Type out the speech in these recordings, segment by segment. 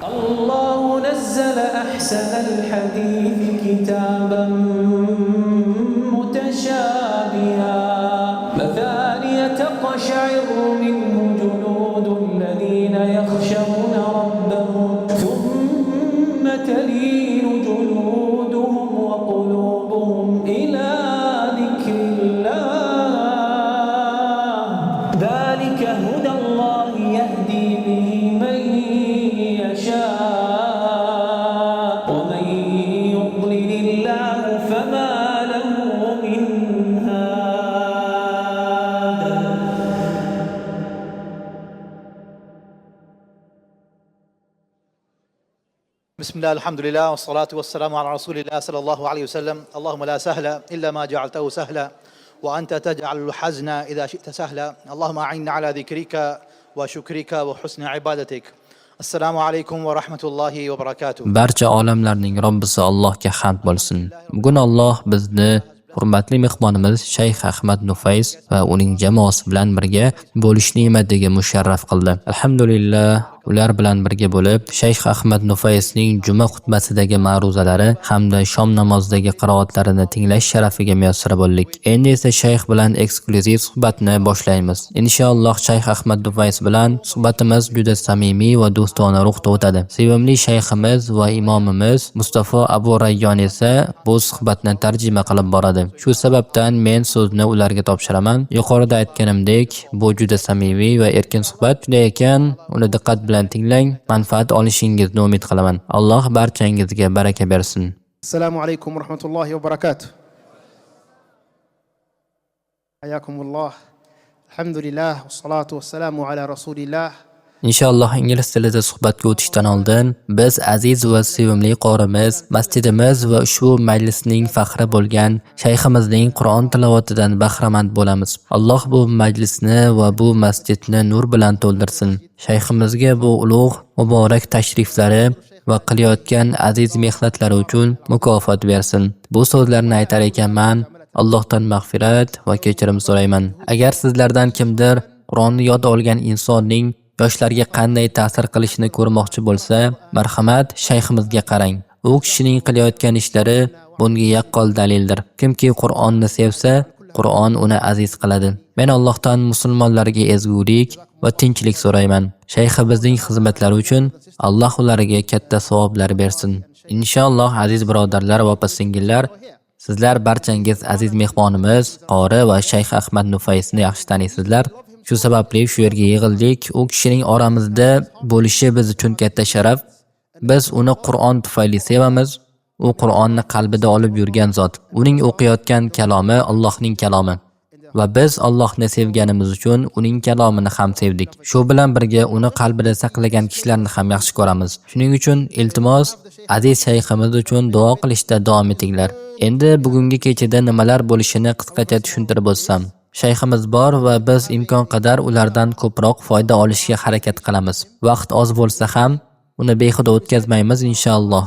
الله نزل أحسن الحديث كتابا متشابها مثانية تقشعر منه جلود الذين يخشون ربهم ثم تلين جلودهم وقلوبهم إلى ذكر الله ذلك هدى الله يهدي به من يشاء ومن يضلل الله فما له من هاد. بسم الله الحمد لله والصلاة والسلام على رسول الله صلى الله عليه وسلم. اللهم لا سهل إلا ما جعلته سهلا وأنت تجعل الحزن إذا شئت سهلا. اللهم أعنا على ذكرك وشكرك وحسن عبادتك. Assalomu alaykum va rahmatullohi va barakatuh. Barcha olamlarning Robbisi Allohga hamd bo'lsin. Bugun Alloh bizni hurmatli mehmonimiz Shayx Ahmad Nufays va uning jamoasi bilan birga bo'lish ne'matiga musharraf qildi. Alhamdulillah, ular bilan birga bo'lib Shayx Ahmad Nufaysning juma xutbasidagi ma'ruzalari hamda shom namozidagi qiroatlarini tinglash sharafiga muyassar bo'ldik. Endi esa Shayx bilan eksklyuziv suhbatni boshlaymiz. Inshaalloh Shayx Ahmad Nufays bilan suhbatimiz juda samimiy va do'stona ruhda o'tadi. Sevimli shayximiz va imomimiz Mustafa Abu Rayyon esa bu suhbatni tarjima qilib boradi. Shu sababdan men so'zni ularga topshiraman. Yuqorida aytganimdek, bu juda samimiy va erkin suhbat ekan, uni diqqat bilan tinglang, manfaat olishingizni umid qilaman. Alloh barchangizga baraka bersin. Assalomu alaykum va rahmatullohi va barakatuh. Hayyakumulloh. Alhamdulillah vassalatu vassalamu ala rasulillah. Inshaalloh ingliz tilida suhbatga o'tishdan oldin biz aziz va sevimli qorimiz, masjidimiz va ushbu majlisning faxri bo'lgan shayximizning Qur'on tilovatidan bahramand bo'lamiz. Alloh bu majlisni va bu masjidni nur bilan to'ldirsin. Shayximizga bu ulug' muborak tashriflari va qilayotgan aziz mehnatlari uchun mukofot bersin. Bu so'zlarni aytar ekanman, Allohdan mag'firat va kechirim so'rayman. Agar sizlardan kimdir Qur'onni yod olgan insonning yoshlarga qanday ta'sir qilishini ko'rmoqchi bo'lsa, marhamat shayximizga qarang. U kishining qilayotgan ishlari bunga yaqqol dalildir. Kimki Qur'onni sevsa, Qur'on uni aziz qiladi. Men Allohdan musulmonlarga ezgulik va tinchlik so'rayman. Shayximizning xizmatlari uchun Alloh ularga katta savoblar bersin. Inshaalloh aziz birodarlar va opa-singillar, sizlar barchangiz aziz mehmonimiz, qori va Shayx Ahmad Nufaysni yaxshi taniysizlar. Shu sababli shu yerga yig'ildik. U kishining oramizda bo'lishi biz uchun katta sharaf. Biz uni Qur'on tufayli sevamiz. U Qur'onni qalbida olib yurgan zot. Uning o'qiyotgan kalomi Allohning kalomi. Va biz Allohni sevganimiz uchun uning kalomini ham sevdik. Shu bilan birga uni qalbida saqlagan kishilarni ham yaxshi ko'ramiz. Shuning uchun iltimos, aziz shayximiz uchun duo qilishda davom etinglar. Endi bugungi kechada nimalar bo'lishini qisqacha tushuntirib o'tsam. Shayximiz bor va biz imkon qadar ulardan ko'proq foyda olishga harakat qilamiz. Vaqt oz bo'lsa ham uni behuda o'tkazmaymiz inshaalloh.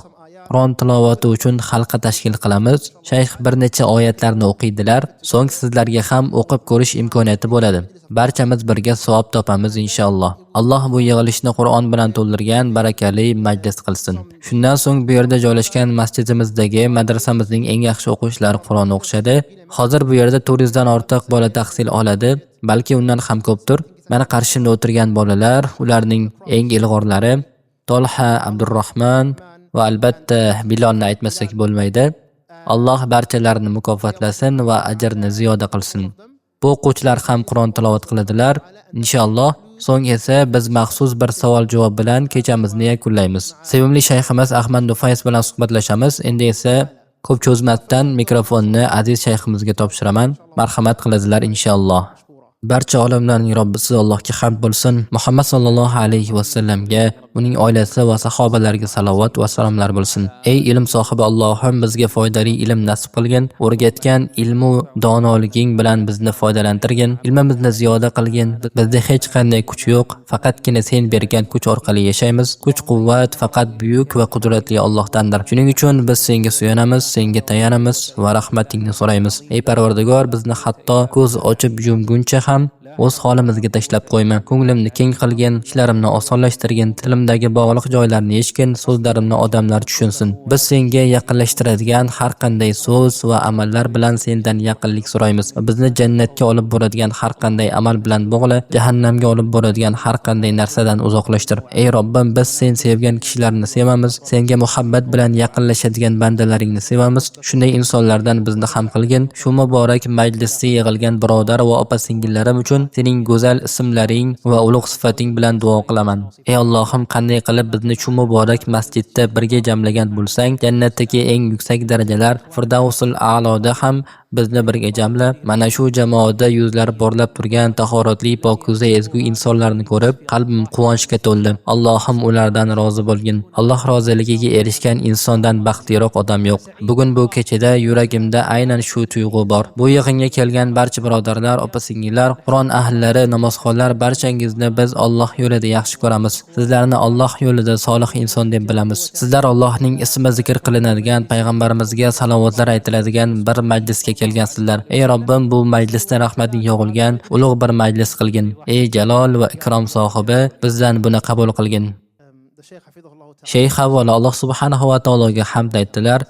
Qur'on tilovati uchun halqa tashkil qilamiz. Shayx bir necha oyatlarni o'qiydilar. So'ng sizlarga ham o'qib ko'rish imkoniyati bo'ladi. Barchamiz birga savob topamiz inshaalloh. Alloh bu yig'ilishni Qur'on bilan to'ldirgan barakali majlis qilsin. Shundan so'ng bu yerda joylashgan masjidimizdagi madrasamizning eng yaxshi o'quvchilari Qur'on o'qishadi. Hozir bu yerda 400 dan ortiq bola tahsil oladi, balki undan ham ko'pdir. Mana qarshimda o'tirgan bolalar, ularning eng ilg'orlari Tolha, Abdurrahman va albatta Bilolni aytmasak bo'lmaydi. Alloh barchalarini mukofotlasin va ajrni ziyoda qilsin. Bu o'quvchilar ham Qur'on tilovat qiladilar. Inshaalloh so'ng esa biz maxsus bir savol-javob bilan kechamizni yakunlaymiz. Sevimli shayximiz Ahmad Nufays bilan suhbatlashamiz. Endi esa ko'p cho'zmasdan mikrofonni aziz shayximizga topshiraman. Marhamat qiladilar inshaalloh. Barcha olamlarning Robbisi Allohga hamd bo'lsin. Muhammad sallallohu alayhi va sallamga, uning oilasi va sahobalariga salovat va salomlar bo'lsin. Ey ilm sohibi Allohim, bizga foydali ilm nasib qilgin. O'rgatgan ilmu donoliging bilan bizni foydalantirgin. Ilmimizni ziyoda qilgin. Bizda hech qanday kuch yo'q, faqatgina sen bergan kuch orqali yashaymiz. Kuch-quvvat faqat buyuk va qudratli Allohdandir. Shuning uchun biz senga suyanamiz, senga tayanamiz va rahmatingni so'raymiz. Ey Parvardigor, bizni hatto ko'z ochib yumguncha ham o'z holimizga tashlab qo'yma. Ko'nglimni keng qilgin, ishlarimni osonlashtirgin, tilimdagi bog'liq joylarni yechgin, so'zlarimni odamlar tushunsin. Biz senga yaqinlashtiradigan har qanday so'z va amallar bilan sendan yaqinlik so'raymiz. Bizni jannatga olib boradigan har qanday amal bilan bog'la, jahannamga olib boradigan har qanday narsadan uzoqlashtir. Ey Robbim, biz sen sevgan kishilarni sevamiz, senga muhabbat bilan yaqinlashadigan bandalaringni sevamiz. Shunday insonlardan bizni ham qilgin. Shu muborak majlisda yig'ilgan birodar va opa-singillarim uchun sening go'zal ismlaring va ulug' sifating bilan duo qilaman. Ey Allohim, qanday qilib bizni shu muborak masjidda birga jamlagan bo'lsang, jannatdagi eng yuksak darajalar Firdavsul A'loda ham bizni birga jamla. Mana shu jamoada yuzlari porlab turgan tahoratli, pokiza, ezgu insonlarni ko'rib qalbim quvonchga to'ldi. Allohim ulardan rozi bo'lgin. Alloh roziligiga erishgan insondan baxtliroq odam yo'q. Bugun bu kechada yuragimda aynan shu tuyg'u bor. Bu yig'inga kelgan barcha birodarlar, opa-singillar, Qur'on ahllari, namozxonlar, barchangizni biz Alloh yo'lida yaxshi ko'ramiz. Sizlarni Alloh yo'lida solih inson deb bilamiz. Sizlar Allohning ismi zikr qilinadigan, payg'ambarimizga salovatlar aytiladigan bir majlisga kelgansizlar. Ey Robbim, bu majlisda rahmating yog'ilgan ulug' bir majlis qilgin. Ey jalol va ikrom sohibi, bizdan buni qabul qilgin. Sheyx avvalo Alloh subhanahu va taologa hamd aytdilar.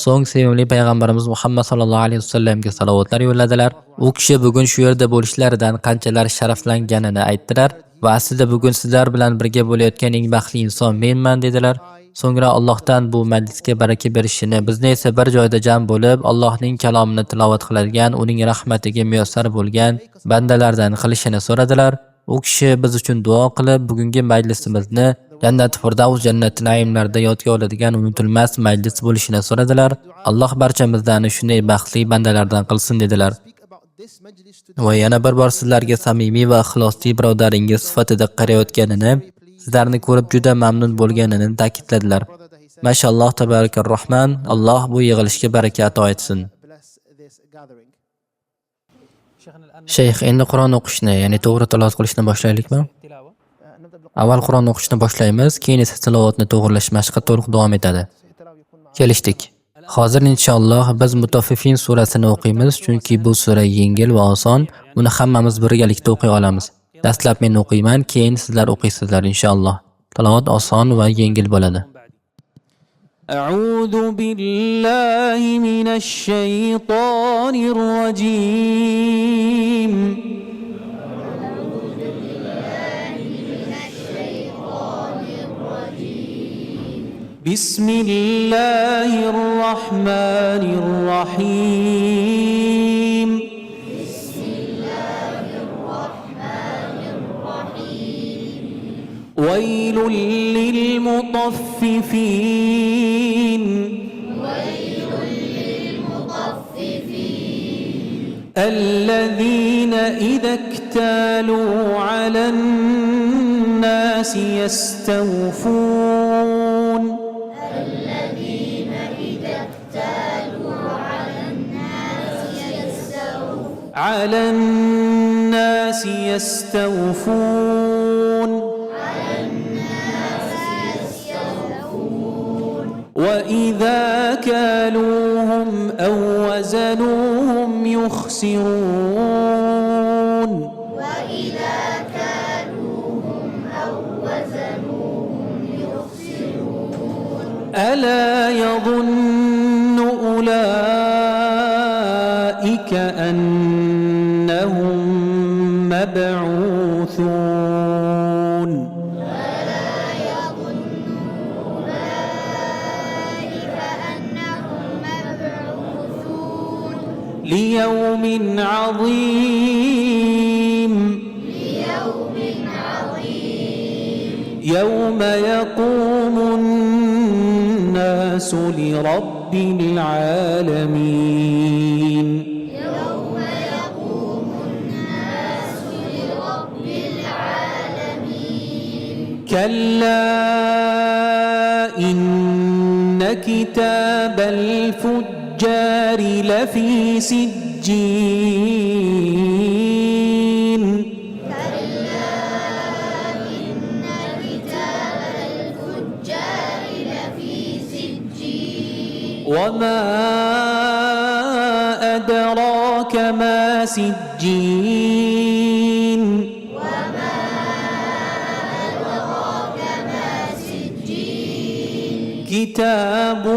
So'ng sevimli payg'ambarimiz Muhammad sallallohu alayhi vasallamga salovatlar yo'lladilar. U kishi bugun shu yerda bo'lishlaridan qanchalar sharaflanganini aytdilar va aslida bugun sizlar bilan birga bo'layotgan eng baxtli inson menman dedilar. So'ngra Allohdan bu majlisga baraka berishini, bizni esa bir joyda jam bo'lib Allohning kalomini tilovat qiladigan, uning rahmatiga muyassar bo'lgan bandalardan qilishini so'radilar. U kishi biz uchun duo qilib, bugungi majlisimizni Jannat Firdavs, jannati naimlarda yodga oladigan unutilmas majlis bo'lishini so'radilar. Alloh barchamizdan shunday baxtli bandalardan qilsin dedilar. Va yana bir bor sizlarga samimiy va ixlosli birodaringiz sifatida qarayotganini, sizlarni ko'rib juda mamnun bo'lganini ta'kidladilar. Mashalloh, tabarakar rahman. Alloh bu yig'ilishga baraka ato etsin. Sheyx, endi Qur'on o'qishni, ya'ni to'g'ri tilovat qilishni boshlaylikmi? Avval Qur'on o'qishni boshlaymiz, keyin esa tilovatni to'g'rilash mashqi to'liq davom etadi. Kelishdik. Hozir inshaalloh biz Mutaffifin surasini o'qiymiz, chunki bu sura yengil va oson. Uni hammamiz birgalikda o'qiy olamiz. Dastlab men o'qiyman, keyin sizlar o'qiysizlar inshaalloh. Tilovat oson va yengil bo'ladi. أعوذ بالله من الشيطان الرجيم بسم الله الرحمن الرحيم ويل للمطففين الذين إذا اكتالوا على الناس يستوفون على الناس يستوفون وإذا كالوهم أو وزنوهم يخسرون ألا يظن أولئك أنهم مبعوثون ليوم عظيم يوم يقوم الناس لرب العالمين كلا إن كتاب الفجار لفي سجين وما أدراك ما سجين كتاب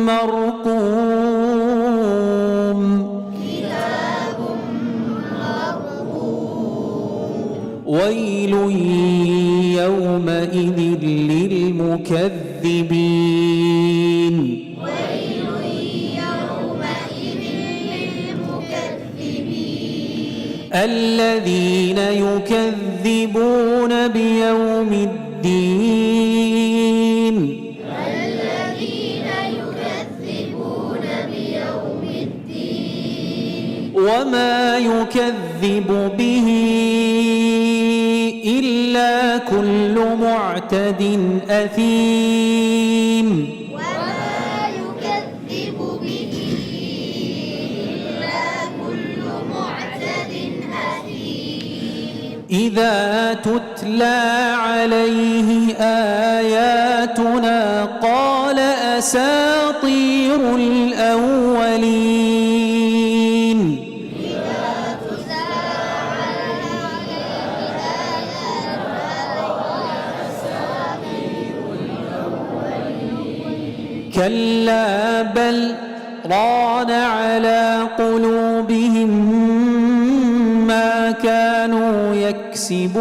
مرقوم ويل يومئذ للمكذبين الذين يكذبون بيوم الدين وما يكذب به إلا كل معتد أثيم إذا تتلى عليه آياتنا قال أساطير الأولين كلا بل ران على قلوبهم ما كانوا يكسبون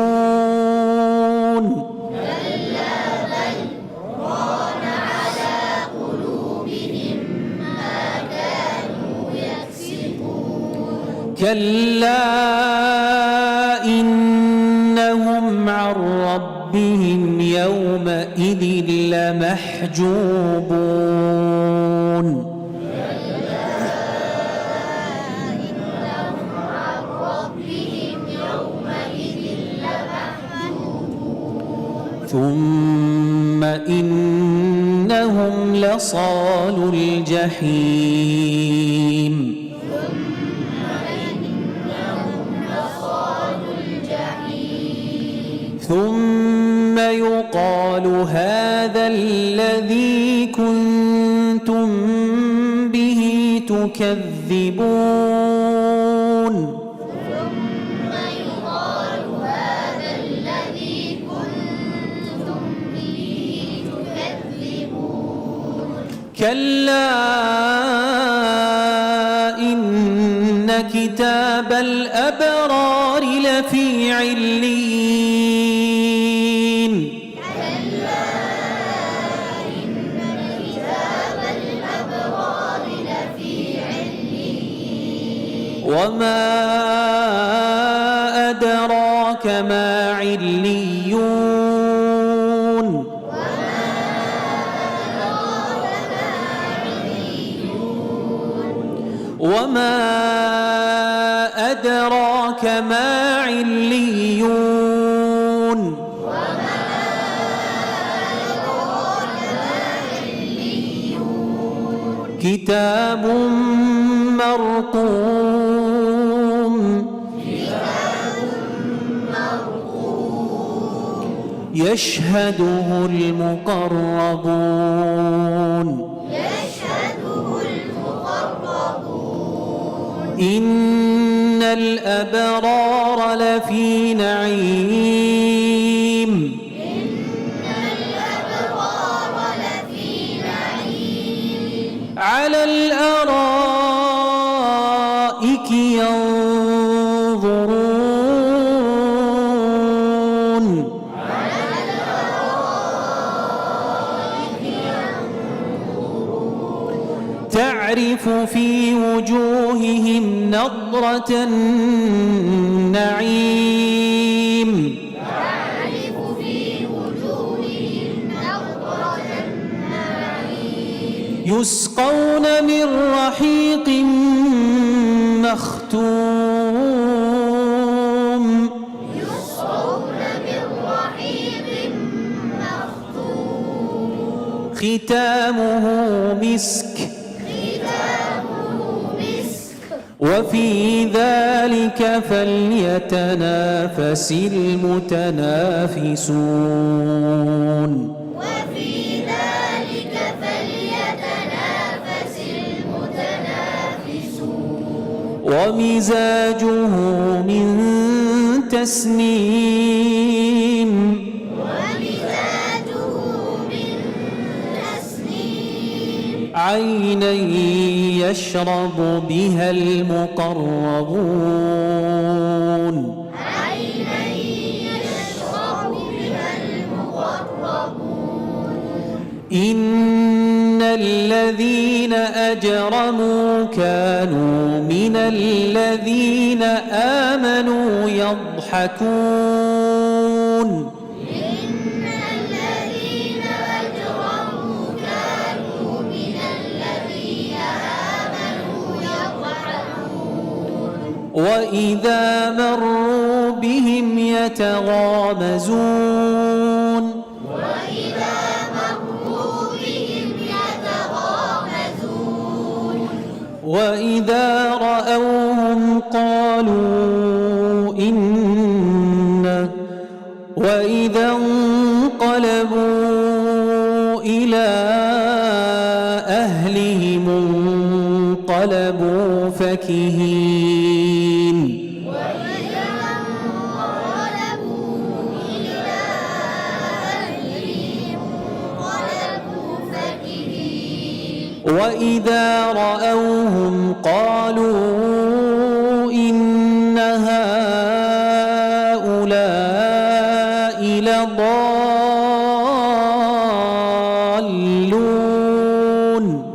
كلا إنهم عن ربهم يومئذ لمحجوبون ثم إنهم لصالو الجحيم ثم يقال هذا الذي كنتم به تكذبون كلا إن كتاب الأبرار لفي عليين وما أدراك ما عليون وما أدراك ما عليون كتاب مرقوم يشهده المقربون إن الأبرار لفي نعيم على الأرائك ينظرون تعرف في وجوههم نضرة النعيم يسقون من رحيق مختوم ختامه مسك وفي ذلك فليتنافس المتنافسون ومزاجه من تسنيم عينا يشرب بها المقربون إن الذين أجرموا كانوا من الذين آمنوا يضحكون وإذا مروا بهم يتغامزون وإذا رأوهم قالوا وإذا انقلبوا إلى أهلهم انقلبوا فكهين وإذا رأوهم قالوا إن هؤلاء لضالون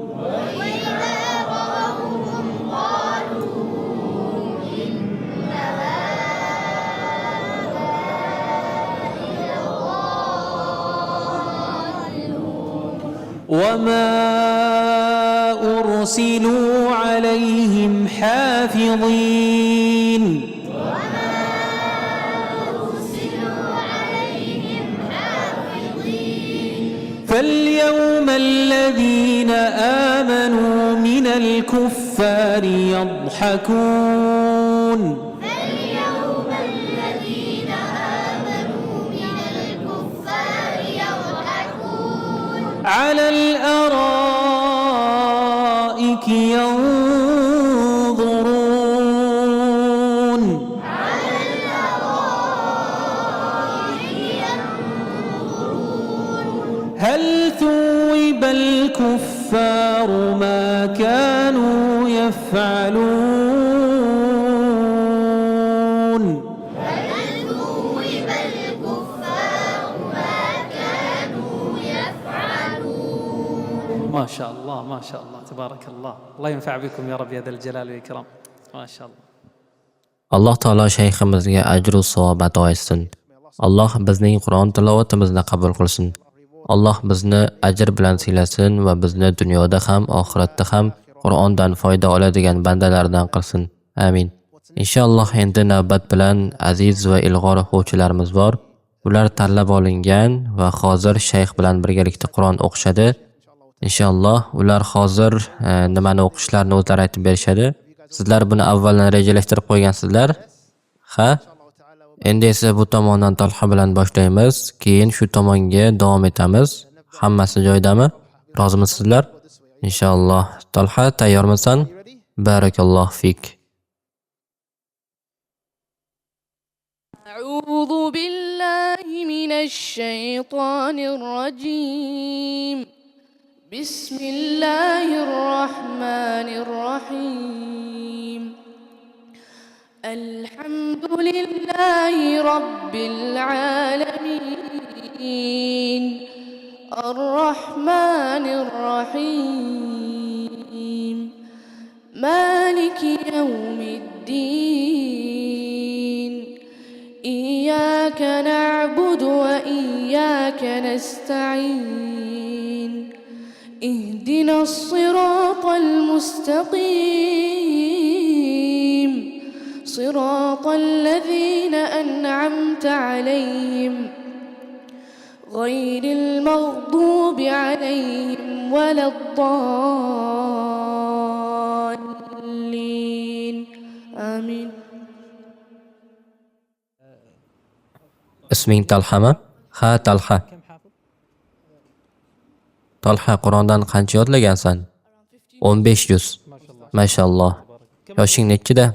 وما أرسلوا عليهم حافظين فاليوم الذين آمنوا من الكفار يضحكون على الأرائك ينظرون هل ثوب الكفار ما كانوا يفعلون ما شاء الله ما شاء الله تبارك الله الله ينفع بكم يا رب يا ذا الجلال والإكرام ما شاء الله Alloh taolo shayximizga ajru savob ato etsin. Alloh bizning Qur'on tilovatimizni qabul qilsin. Alloh bizni ajr bilan siylasin va bizni dunyoda ham oxiratda ham Qur'ondan foyda oladigan bandalardan qilsin. Amin. Inshaalloh endi navbat bilan aziz va ilg'or o'quvchilarimiz bor. Ular tanlab olingan va hozir shayx bilan birgalikda Qur'on o'qishadi. Inshaalloh ular hozir nimani o'qishlarini o'zlari aytib berishadi. Sizlar buni avvaldan rejalashtirib qo'ygansizlar. Ha? Endi esa bu tomondan Talha bilan boshlaymiz, keyin shu tomonga davom etamiz. Hammasi joyidami? Rozimisizlar? Inshaalloh. Talha, tayyormisan? Barakalloh fik. أعوذ بالله من الشيطان الرجيم بسم الله الرحمن الرحيم الحمد لله رب العالمين الرحمن الرحيم مالك يوم الدين إياك نعبد وإياك نستعين اهدنا الصراط المستقيم صراط الذين أنعمت عليهم غير المغضوب عليهم ولا الضالين آمين. Isming Talhami? Ha, Talha. Talha, Qur'ondan qancha yodlagansan? 15 juz. Mashalloh. Yoshing nechida?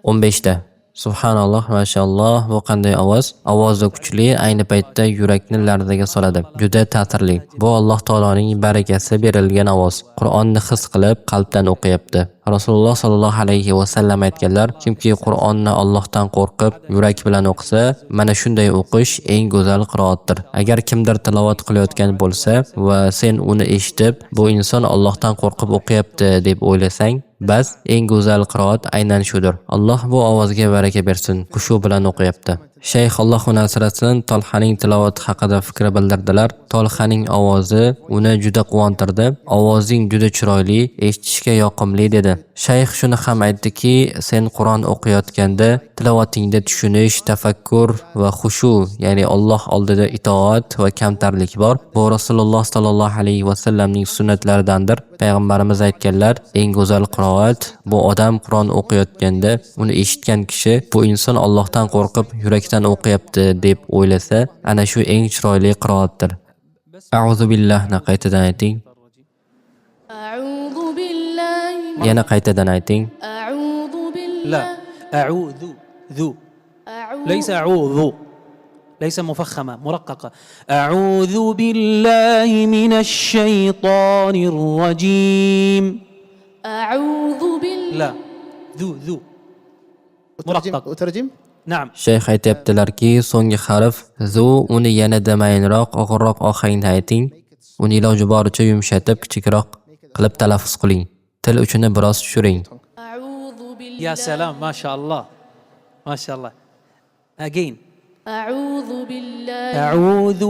15 da. Subhanalloh, mashalloh, bu qanday ovoz? Ovozi kuchli, ayni paytda yurakni larzaga soladi. Juda ta'sirli. Bu Alloh taoloning barakasi berilgan ovoz. Qur'onni his qilib, qalbdan o'qiyapti. Rasululloh sallallohu alayhi va sallam aytganlar, kimki Qur'onni Allohdan qo'rqib, yurak bilan o'qisa, mana shunday o'qish eng go'zal qiroatdir. Agar kimdir tilovat qilayotgan bo'lsa va sen uni eshitib, bu inson Allohdan qo'rqib o'qiyapti deb o'ylasang, bas eng go'zal qiroat aynan shudir. Alloh bu ovozga baraka bersin. Xushu bilan o'qiyapti. Shayx Alloh uni asrasin Tolhaning tilovati haqida fikr bildirdilar. Tolhaning ovozi uni juda quvontirdi. Ovozing juda chiroyli, eshitishga yoqimli dedi. Shayx shuni ham aytdiki, sen Qur'on o'qiyotganda tilovatingda tushunish, tafakkur va xushu, ya'ni Alloh oldida itoat va kamtarlik bor. Bu Rasululloh sallallohu alayhi va sallamning sunnatlaridandir. Payg'ambarimiz aytganlar, eng go'zal qiroat bu odam Qur'on o'qiyotganda uni eshitgan kishi bu inson Allohdan qo'rqib yurakdan o'qiyapti deb o'ylasa, ana shu eng chiroyli qiroatdir. A'udhu billahni qaytadan ayting. أعوذ بالله Yana qaytadan ayting. أعوذ بالله لا أعوذ ذو أعوذ ليس أعوذ ليس مفخمة مرققة. أعوذ بالله من الشيطان الرجيم. أعوذ بالله لا ذو مرقق. أترجم نعم. Shayx aytibdilarki, so'nggi harf zu uni yanada mayinroq, og'irroq ohangda ayting. Uni iloji boricha yumshatib, kichikroq qilib talaffuz qiling. Til uchini biroz tushiring. أعوذ بالله يا سلام ما شاء الله ما شاء الله. Again. أعوذ بالله أعوذ.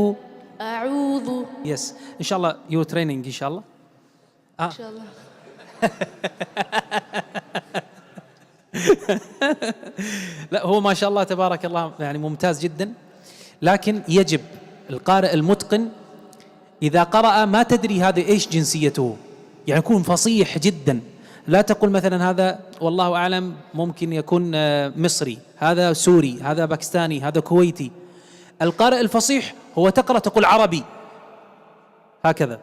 أعوذ Yes. إن شاء الله you training إن شاء الله. إن شاء الله لا هو ما شاء الله تبارك الله يعني ممتاز جدا، لكن يجب القارئ المتقن إذا قرأ ما تدري هذا إيش جنسيته، يعني يكون فصيح جدا. لا تقول مثلا هذا والله أعلم ممكن يكون مصري، هذا سوري، هذا باكستاني، هذا كويتي. القارئ الفصيح هو تقرأ تقول عربي هكذا.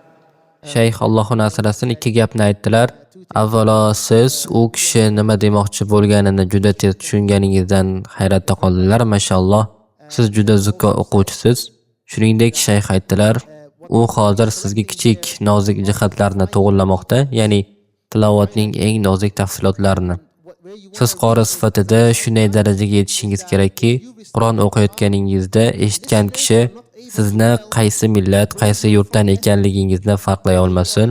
Shayx Allohni asrasin ikki gapni aytdilar. Avvalo siz u kishi nima demoqchi bo'lganini juda tez tushunganingizdan hayratda qoldilar. Mashalloh, siz juda zukko o'quvchisiz. Shuningdek, shayx aytdilar, u hozir sizga kichik nozik jihatlarni to'g'rilamoqda, ya'ni tilovatning eng nozik tafsilotlarini. Siz qori sifatida shunday darajaga yetishingiz kerakki, Qur'on o'qiyotganingizda eshitgan kishi sizni qaysi millat, qaysi yurtdan ekanligingizni farqlay olmasin.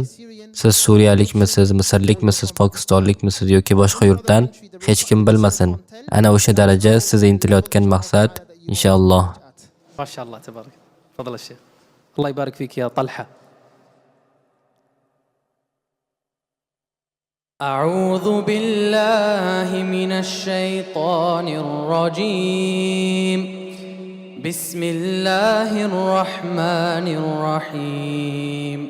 Siz suriyalikmisiz, misrlikmisiz, pokistonlikmisiz yoki boshqa yurtdan hech kim bilmasin. Ana o'sha daraja siz intilayotgan maqsad inshaalloh. ما شاء الله تبارك. تفضل الشيخ. الله يبارك فيك يا طلحة. أعوذ بالله من الشيطان الرجيم. بسم الله الرحمن الرحيم.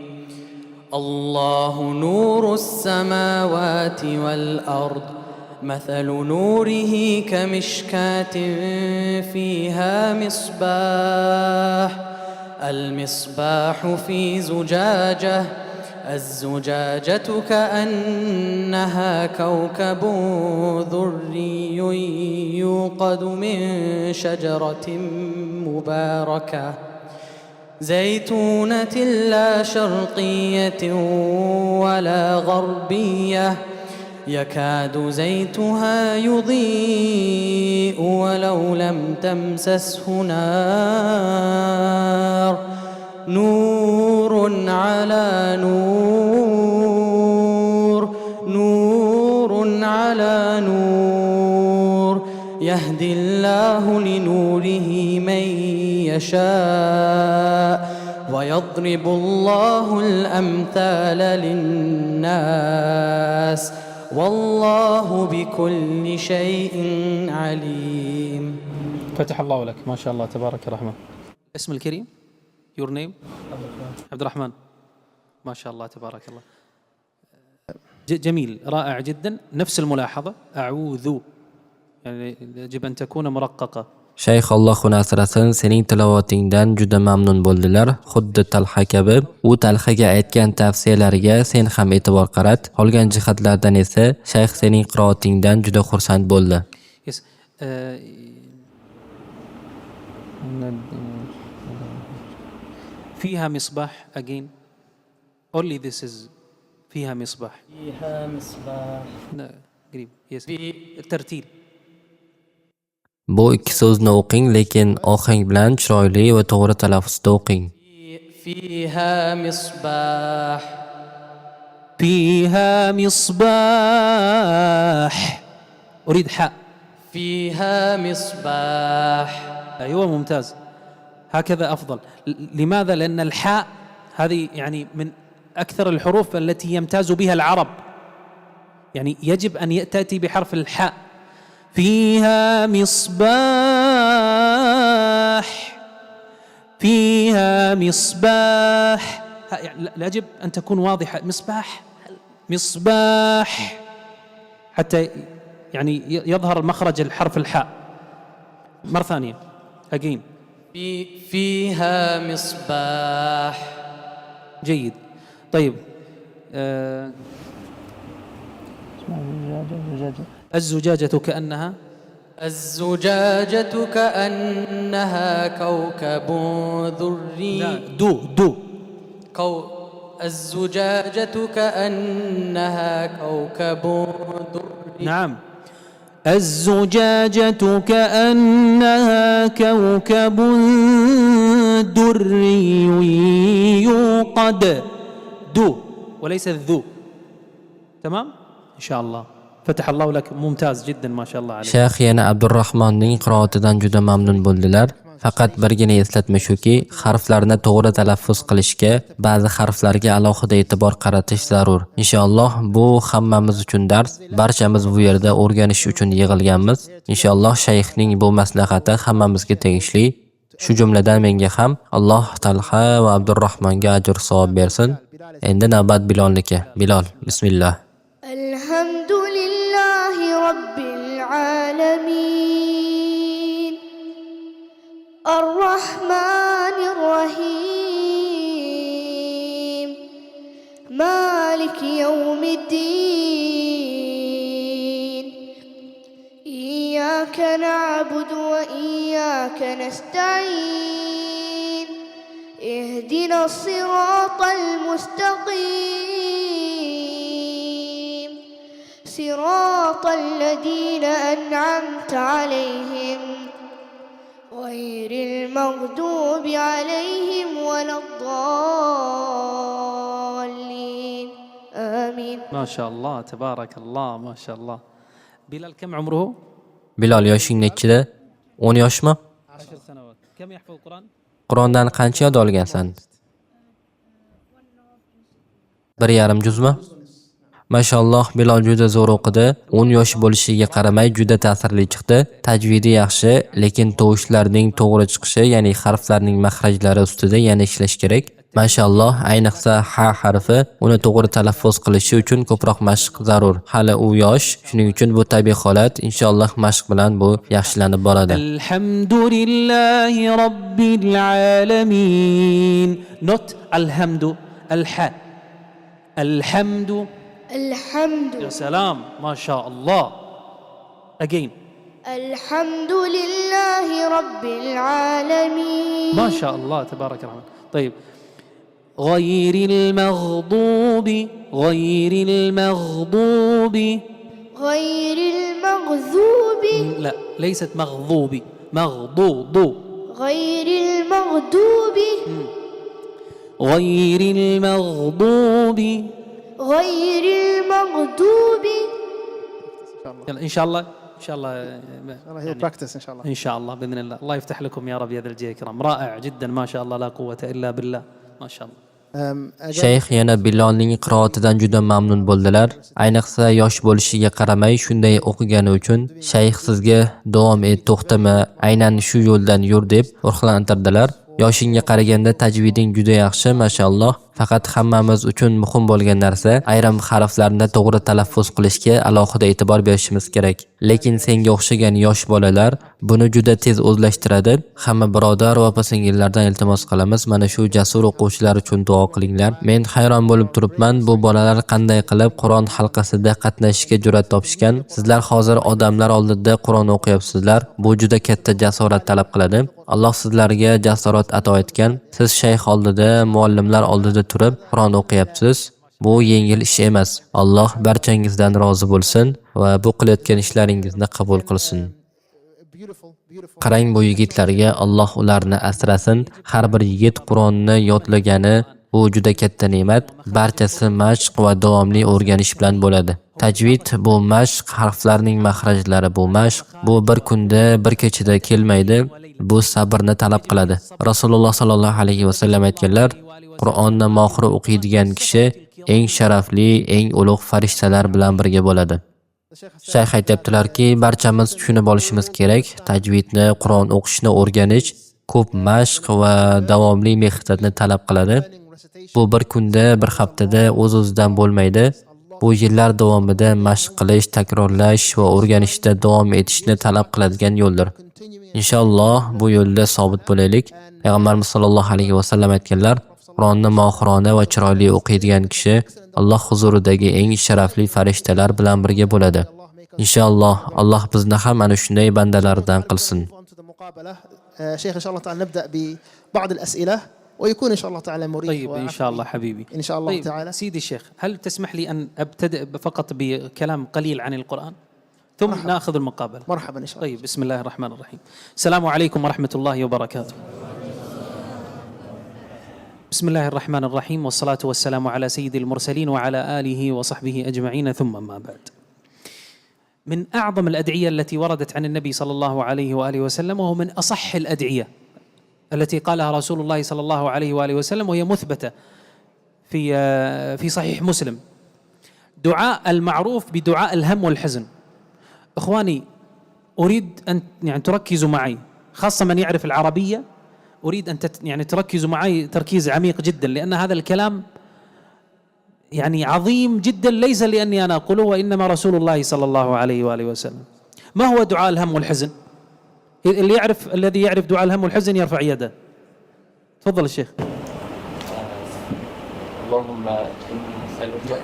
الله نور السماوات والأرض، مثل نوره كمشكاة فيها مصباح، المصباح في زجاجة، الزجاجة كأنها كوكب دري يوقد من شجرة مباركة زيتونة لا شرقية ولا غربية، يكاد زيتها يضيء ولو لم تمسسه نار، نور على نور، نور على نور، يهدي الله لنوره من يشاء ويضرب الله الأمثال للناس والله بكل شيء عليم. فتح الله لك ما شاء الله تبارك الرحمن. اسم الكريم your name عبد الرحمن ما شاء الله تبارك الله. جميل رائع جدا. نفس الملاحظة أعوذ يعني يجب أن تكون مرققة. Shayx Alloh uni asrasin, sening tilovatingdan juda mamnun bo'ldilar. Xuddi Talha kabi, u Talhaga aytgan tavsiyalariga sen ham e'tibor qarat. Qolgan jihatlardan esa shayx sening qiroatingdan juda xursand bo'ldi. Yes. آه، فيها مصباح again only this is فيها مصباح فيها مصباح لا، قريب yes. الترتيل Bu ikki so'zni o'qing, lekin ohang bilan chiroyli va to'g'ri talaffuzda o'qing. فيها مصباح فيها مصباح أريد حاء فيها مصباح أيوة ممتاز هكذا أفضل لماذا؟ لأن الحاء هذه يعني من أكثر الحروف التي يمتاز بها العرب يعني يجب أن تأتي بحرف الحاء فيها مصباح فيها مصباح يعني يجب أن تكون واضحة مصباح مصباح حتى يعني يظهر مخرج الحرف الحاء مرة ثانية again فيها مصباح جيد طيب الزجاجة كأنها الزجاجة كأنها كوكب دري لا دو الزجاجة كأنها كوكب دري نعم الزجاجة كأنها كوكب دري يوقد دو وليس الذو تمام إن شاء الله فتح الله لك ممتاز جدا ما شاء الله عليك Shayx yana Abdurrahmonning qiroatidan juda mamnun bo'ldilar. Faqat birgina eslatma shuki, harflarni to'g'ri talaffuz qilishga, ba'zi harflarga alohida e'tibor qaratish zarur. Inshaalloh bu hammamiz uchun dars. Barchamiz bu yerda o'rganish uchun yig'ilganmiz. Inshaalloh shayxning bu maslahati hammamizga tegishli. Shu jumladan menga ham Alloh Talha va Abdurrahmonga ajr savob bersin. Endi navbat Bilolniki. Bilol, bismillah. الحمد لله رب العالمين الرحمن الرحيم مالك يوم الدين إياك نعبد وإياك نستعين اهدنا الصراط المستقيم صراط الذين أنعمت عليهم غير المغضوب عليهم ولا الضالين آمين ما شاء الله تبارك الله ما شاء الله بلال كم عمره؟ Bilol yoshing nechida? 10 yoshmi? 10 سنوات كم يحفظ القرآن؟ Qur'ondan qancha yod olgansan? 1,5 juzmi? Mashalloh, Bilol juda zo'r o'qidi. 10 yosh bo'lishiga qaramay juda ta'sirli chiqdi. Tajvidi yaxshi, lekin tovushlarning to'g'ri chiqishi, ya'ni harflarning mahrajlari ustida yana ishlash kerak. Mashalloh, ayniqsa ha harfi uni to'g'ri talaffuz qilishi uchun ko'proq mashq zarur. Hali u yosh, shuning uchun bu tabiiy holat. Inshaalloh mashq bilan bu yaxshilanib boradi. Alhamdulillahi robbil alamin not alhamdu alha alhamdu الحمد يا سلام ما شاء الله again الحمد لله رب العالمين ما شاء الله تبارك الرحمن طيب غير المغضوب غير المغضوب غير المغضوب لا ليست مغضوب مغضوض غير المغضوب غير المغضوب غير المغضوب يلا ان شاء الله ان شاء الله هي براكتس ان شاء الله. ان شاء الله باذن الله الله يفتح لكم يا رب يا ذا الجلال الكرام رائع جدا ما شاء الله لا قوه الا بالله ما شاء الله Shayx yana Bilolning qiroatidan juda mamnun bo'ldilar. Ayniqsa yosh bo'lishiga qaramay shunday o'qigani uchun shayx sizga davom et, to'xtama, aynan shu yo'ldan yur deb ruhlantirdilar. Yoshingga qaraganda tajviding juda yaxshi, mashalloh. Faqat hammamiz uchun muhim bo'lgan narsa ayrim harflarni to'g'ri talaffuz qilishga alohida e'tibor berishimiz kerak. Lekin senga o'xshagan yosh bolalar buni juda tez o'zlashtiradi. Hamma birodar va opa-singillardan iltimos qilamiz, mana shu jasur o'quvchilar uchun duo qilinglar. Men hayron bo'lib turibman, bu bolalar qanday qilib Qur'on halqasida qatnashishga jur'at topishgan. Sizlar hozir odamlar oldida Qur'on o'qiyapsizlar. Bu juda katta jasorat talab qiladi. Alloh sizlarga jasorat ato etgan. Siz shayx oldida, muallimlar oldida turib Qur'on o'qiyapsiz. Bu yengil ish emas. Alloh barchangizdan rozi bo'lsin va bu qilayotgan ishlaringizni qabul qilsin. Qarang bu yigitlarga, Alloh ularni asrasin. Har bir yigit Qur'onni yodlagani bu juda katta ne'mat. Barchasi mashq va davomli o'rganish bilan bo'ladi. Tajvid bu mashq, harflarning maxrajlari bu mashq. Bu bir kunda, bir kechada kelmaydi. Bu sabrni talab qiladi. Rasululloh sallallohu alayhi va sallam aytganlar, Qur'onni mohir o'qiydigan kishi eng sharafli, eng ulug' farishtalar bilan birga bo'ladi. Shayx aytibdilarki, barchamiz tushunib olishimiz kerak, tajvidni, Qur'on o'qishni o'rganish ko'p mashq va davomli mehnatni talab qiladi. Bu bir kunda, bir haftada o'z-o'zidan bo'lmaydi. Bu yillar davomida mashq qilish, takrorlash va o'rganishda davom etishni talab qiladigan yo'ldir. Inshaalloh bu yo'lda sobit bo'laylik. Payg'ambarimiz sollallohu alayhi va sallam aytganlar, Qur'onni mohirona va chiroyli o'qiydigan kishi Alloh huzuridagi eng sharafli farishtalar bilan birga bo'ladi. Inshaalloh Alloh bizni ham ana shunday bandalardan qilsin. شيخ إن شاء الله تعالى نبدأ ببعض الأسئلة ويكون إن شاء الله تعالى مريح. طيب إن شاء الله حبيبي. إن شاء الله طيب تعالى. سيدي الشيخ، هل تسمح لي أن أبتدئ فقط بكلام قليل عن القرآن ثم مرحبا. نأخذ المقابلة. مرحبا إن شاء الله. طيب بسم الله الرحمن الرحيم. السلام عليكم ورحمة الله وبركاته. بسم الله الرحمن الرحيم، والصلاة والسلام على سيد المرسلين وعلى آله وصحبه أجمعين، ثم ما بعد. من أعظم الأدعية التي وردت عن النبي صلى الله عليه وآله وسلم، وهو من أصح الأدعية التي قالها رسول الله صلى الله عليه وآله وسلم، وهي مثبتة في صحيح مسلم، دعاء المعروف بدعاء الهم والحزن. إخواني، أريد أن يعني تركزوا معي، خاصة من يعرف العربية، أريد أن يعني تركزوا معي تركيز عميق جدا، لأن هذا الكلام يعني عظيم جدا، ليس لأني أنا أقوله وإنما رسول الله صلى الله عليه وآله وسلم. ما هو دعاء الهم والحزن؟ الذي يعرف دعاء الهم والحزن يرفع يده. تفضل الشيخ. اللهم إني أسألك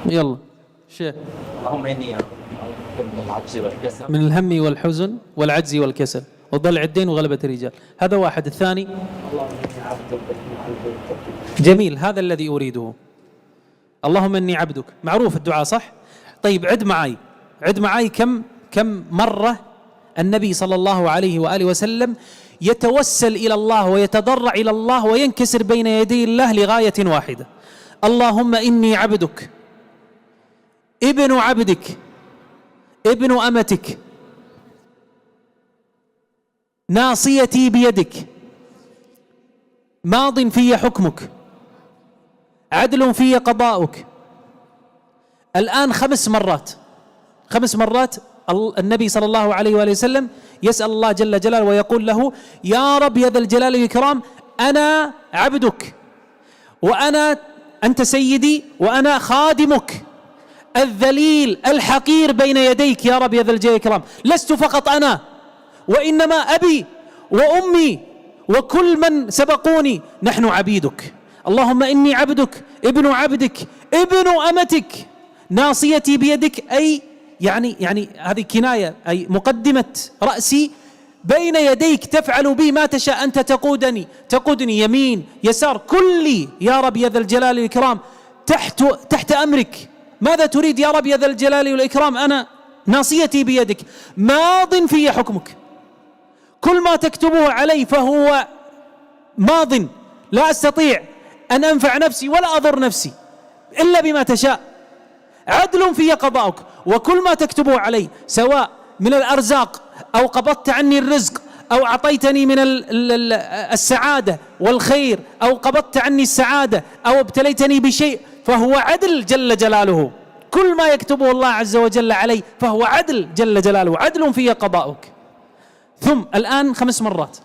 يلا شيخ. اللهم إني من العجز والكسل، من الهم والحزن والعجز والكسل وضلع الدين وغلبة الرجال. هذا واحد. الثاني، جميل، هذا الذي أريده. اللهم إني عبدك، معروف الدعاء صح؟ طيب عد معي كم مرة النبي صلى الله عليه وآله وسلم يتوسل إلى الله ويتضرع إلى الله وينكسر بين يدي الله لغاية واحدة. اللهم إني عبدك، ابن عبدك، ابن أمتك، ناصيتي بيدك، ماض في حكمك، عدل في قضاؤك. الآن 5 مرات النبي صلى الله عليه وآله وسلم يسأل الله جل جلاله ويقول له: يا رب يا ذا الجلال والإكرام، أنا عبدك، أنت سيدي، وأنا خادمك الذليل الحقير بين يديك يا رب يا ذا الجلال والإكرام. لست فقط أنا، وإنما أبي وأمي وكل من سبقوني، نحن عبيدك. اللهم إني عبدك، ابن عبدك، ابن أمتك، ناصيتي بيدك، أي يعني هذه كناية، أي مقدمة رأسي بين يديك، تفعل بي ما تشاء، أنت تقودني يمين يسار، كلي يا رب يا ذا الجلال والإكرام تحت أمرك. ماذا تريد يا رب يا ذا الجلال والإكرام؟ أنا ناصيتي بيدك، ماض في حكمك، كل ما تكتبه علي فهو ماض، لا أستطيع أن أنفع نفسي ولا أضر نفسي إلا بما تشاء. عدل في قضاؤك، وكل ما تكتبه علي سواء من الأرزاق أو قبضت عني الرزق أو أعطيتني من السعادة والخير أو قبضت عني السعادة أو ابتليتني بشيء فهو عدل جل جلاله. كل ما يكتبه الله عز وجل علي فهو عدل جل جلاله، عدل في قضاؤك. ثم الآن 5 مرات،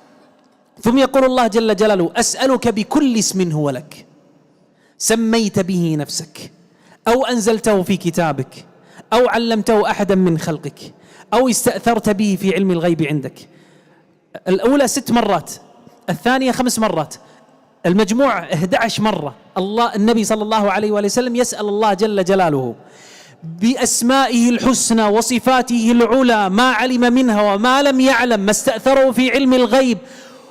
ثم يقول الله جل جلاله: أسألك بكل اسم هو لك، سميت به نفسك أو أنزلته في كتابك أو علمته أحدا من خلقك أو استأثرت به في علم الغيب عندك. الأولى 6 مرات، الثانية 5 مرات، المجموع 11 مرة. النبي صلى الله عليه وآله وسلم يسأل الله جل جلاله بأسمائه الحسنى وصفاته العلى ما علم منها وما لم يعلم، ما استأثره في علم الغيب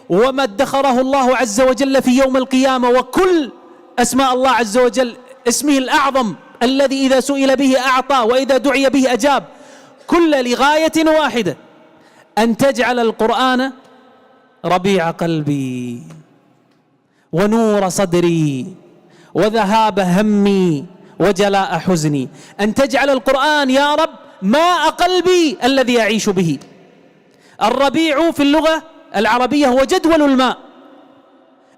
وما ادخره الله عز وجل في يوم القيامة، وكل أسماء الله عز وجل، اسمه الأعظم الذي إذا سئل به أعطى وإذا دعي به أجاب، كل لغاية واحدة: أن تجعل القرآن ربيع قلبي ونور صدري وذهاب همي وجلاء حزني. أن تجعل القرآن يا رب ماء قلبي الذي أعيش به. الربيع في اللغة العربية هو جدول الماء.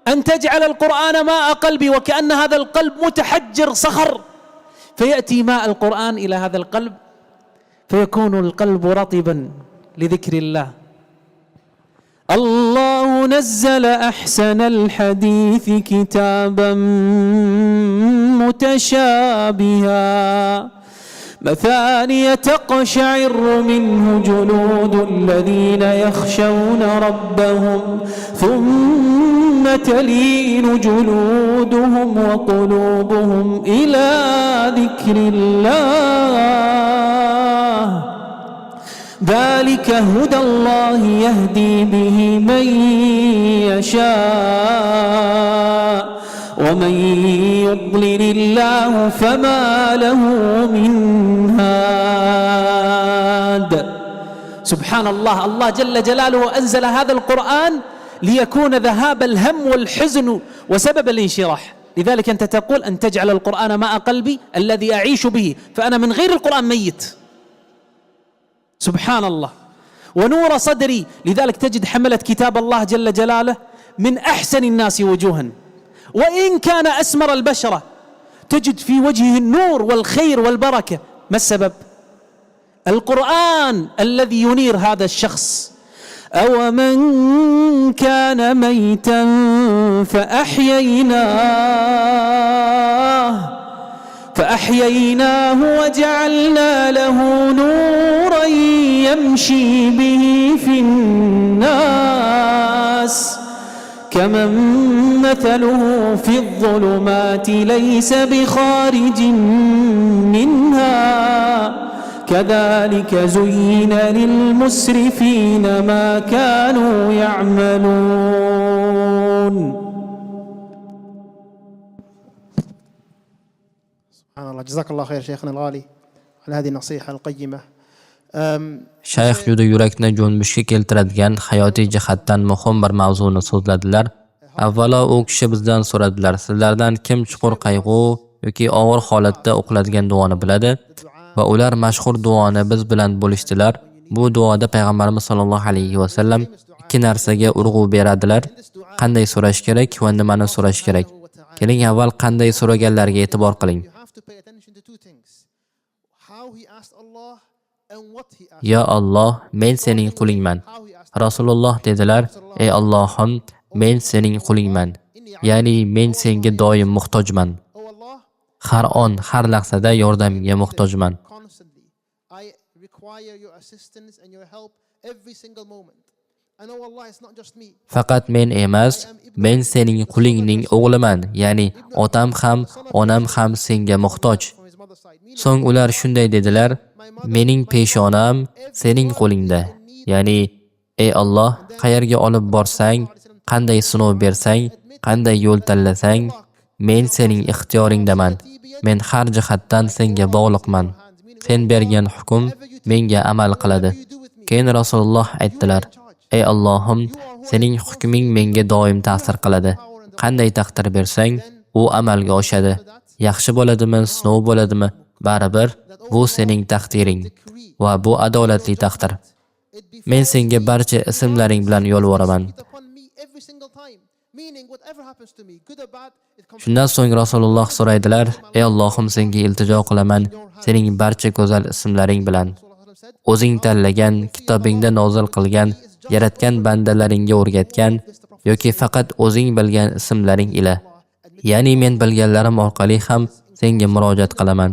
أن تجعل القرآن ماء قلبي، وكأن هذا القلب متحجر صخر، فيأتي ماء القرآن إلى هذا القلب فيكون القلب رطبا لذكر الله. الله نزل أحسن الحديث كتابا متشابها مثانية تقشعر منه جلود الذين يخشون ربهم ثم تلين جلودهم وقلوبهم إلى ذكر الله ذلك هدى الله يهدي به من يشاء ومن يضلل الله فما له من هاد. سبحان الله، الله جل جلاله أنزل هذا القرآن ليكون ذهاب الهم والحزن وسبب الانشراح. لذلك أنت تقول أن تجعل القرآن ماء قلبي الذي أعيش به، فأنا من غير القرآن ميت. سبحان الله. ونور صدري، لذلك تجد حملة كتاب الله جل جلاله من أحسن الناس وجوها، وإن كان أسمر البشرة تجد في وجهه النور والخير والبركة. ما السبب؟ القرآن الذي ينير هذا الشخص. أو من كان ميتا فأحييناه وجعلنا له نورا يمشي به في الناس كمن مثله في الظلمات ليس بخارج منها كذلك زين للمسرفين ما كانوا يعملون. سبحان الله. جزاك الله خير شيخنا الغالي على هذه النصيحة القيمة. Shayx juda yurakni jo'nbishga keltiradigan hayotiy jihatdan muhim bir mavzuni so'zladilar. Avvalo u kishi bizdan so'radilar: sizlardan kim chuqur qayg'u yoki og'ir holatda o'qiladigan duoni biladi? Va ular mashhur duoni biz bilan bo'lishdilar. Bu duoda payg'ambarimiz sollallohu alayhi va sallam 2 narsaga urg'u beradilar: qanday so'rash kerak va nimani so'rash kerak. Keling avval qanday so'raganlarga e'tibor qiling. Ya Alloh, men sening qulingman. Rasululloh dedilar: ey Allohim, men sening qulingman. Ya'ni men senga doim muhtojman. Har on, har lahzada yordamga muhtojman. Faqat men emas, men sening qulingning o'g'liman. Ya'ni otam ham, onam ham senga muhtoj. So'ng ular shunday dedilar: mening peshonam sening qo'lingda. Ya'ni ey Alloh, qayerga olib borsang, qanday sinov bersang, qanday yo'l tanlasang, men sening ixtiyoringdaman. Men har jihatdan senga bog'liqman. Sen bergan hukm menga amal qiladi. Keyin Rasululloh aytdilar: ey Allohim, sening hukming menga doim ta'sir qiladi. Qanday taqdir bersang, u amalga oshadi. Yaxshi bo'ladimi, sinov bo'ladimi, baribir bu sening taqdiring va bu adolatli taqdir. Men senga barcha ismlaring bilan yolvoraman. Shundan so'ng Rasululloh so'raydilar: ey Allohim, senga iltijo qilaman sening barcha go'zal ismlaring bilan. O'zing tanlagan, kitobingda nozil qilgan, yaratgan bandalaringga o'rgatgan yoki faqat o'zing bilgan ismlaring ila. Ya'ni men bilganlarim orqali ham senga murojaat qilaman.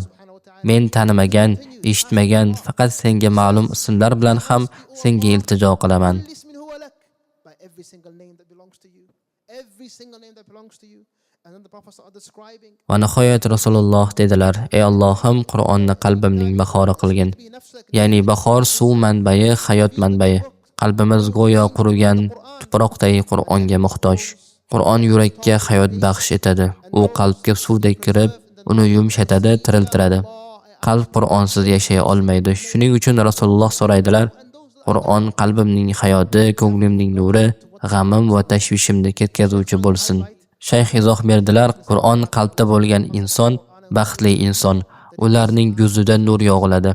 Men tanimagan, eshitmagan, faqat senga ma'lum ismlar bilan ham senga iltijo qilaman. By every single name that belongs to you. Every single name that belongs to you. And then the Prophet started describing Va nihoyat Rasululloh dedilar: "Ey Allohim, Qur'onni qalbimning bahori qilgin." Ya'ni bahor suv manbai, hayot manbai. Qalbimiz go'yo qurigan tuproqday Qur'onga muhtoj. Qur'on yurakka hayot baxsh etadi. U qalbga suvdek kirib, uni yumshatadi, tiriltiradi. Qalb Qur'onsiz yashay olmaydi. Shuning uchun Rasululloh so'raydilar: "Qur'on qalbimning hayoti, ko'nglimning nuri, g'amim va tashvishimni ketkazuvchi bo'lsin." Shayx izoh berdilar: Qur'on qalbda bo'lgan inson baxtli inson. Ularning yuzida nur yog'iladi.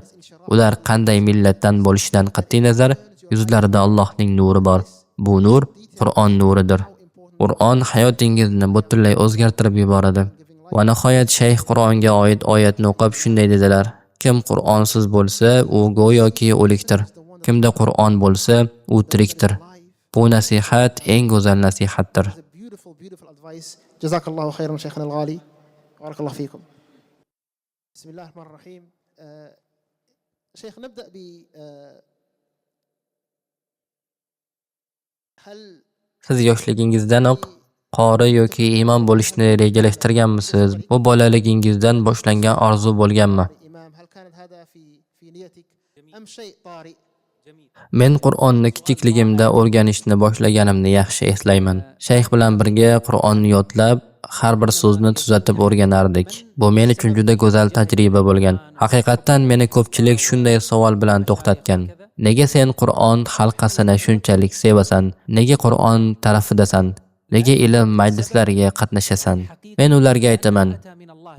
Ular qanday millatdan bo'lishidan qat'iy nazar, yuzlarida Allohning nuri bor. Bu nur Qur'on nuridir. Qur'on hayotingizni butunlay o'zgartirib yuboradi. Va nihoyat shayx Qur'onga oid oyatni o'qib shunday dedilar: Kim Qur'onsiz bo'lsa, u go'yoki o'likdir. Kimda Qur'on bo'lsa, u tirikdir. Bu nasihat eng go'zal nasihatdir. beautiful advice. Jazakallahu khairan Shaykhana al-Ghali. Barakallahu fikum. Bismillahirrahmanirrahim. Shaykh, نبدأ ب هل Siz yoshligingizdan qori yoki imom bo'lishni rejalashtirganmisiz? Bu bolaligingizdan boshlangan orzu bo'lganmi? الإمام هل كانت هذا في نيتك أم شيء طارئ؟ Men Qur'onni kichikligimda o'rganishni boshlaganimni yaxshi eslayman. Shayx bilan birga Qur'onni yodlab, har bir so'zni tuzatib o'rganardik. Bu men uchun juda go'zal tajriba bo'lgan. Haqiqatan meni ko'pchilik shunday savol bilan to'xtatgan. Nega sen Qur'on halqasini shunchalik sevasan? Nega Qur'on tarafidasan? Nega ilm majlislariga qatnashasan? Men ularga aytaman: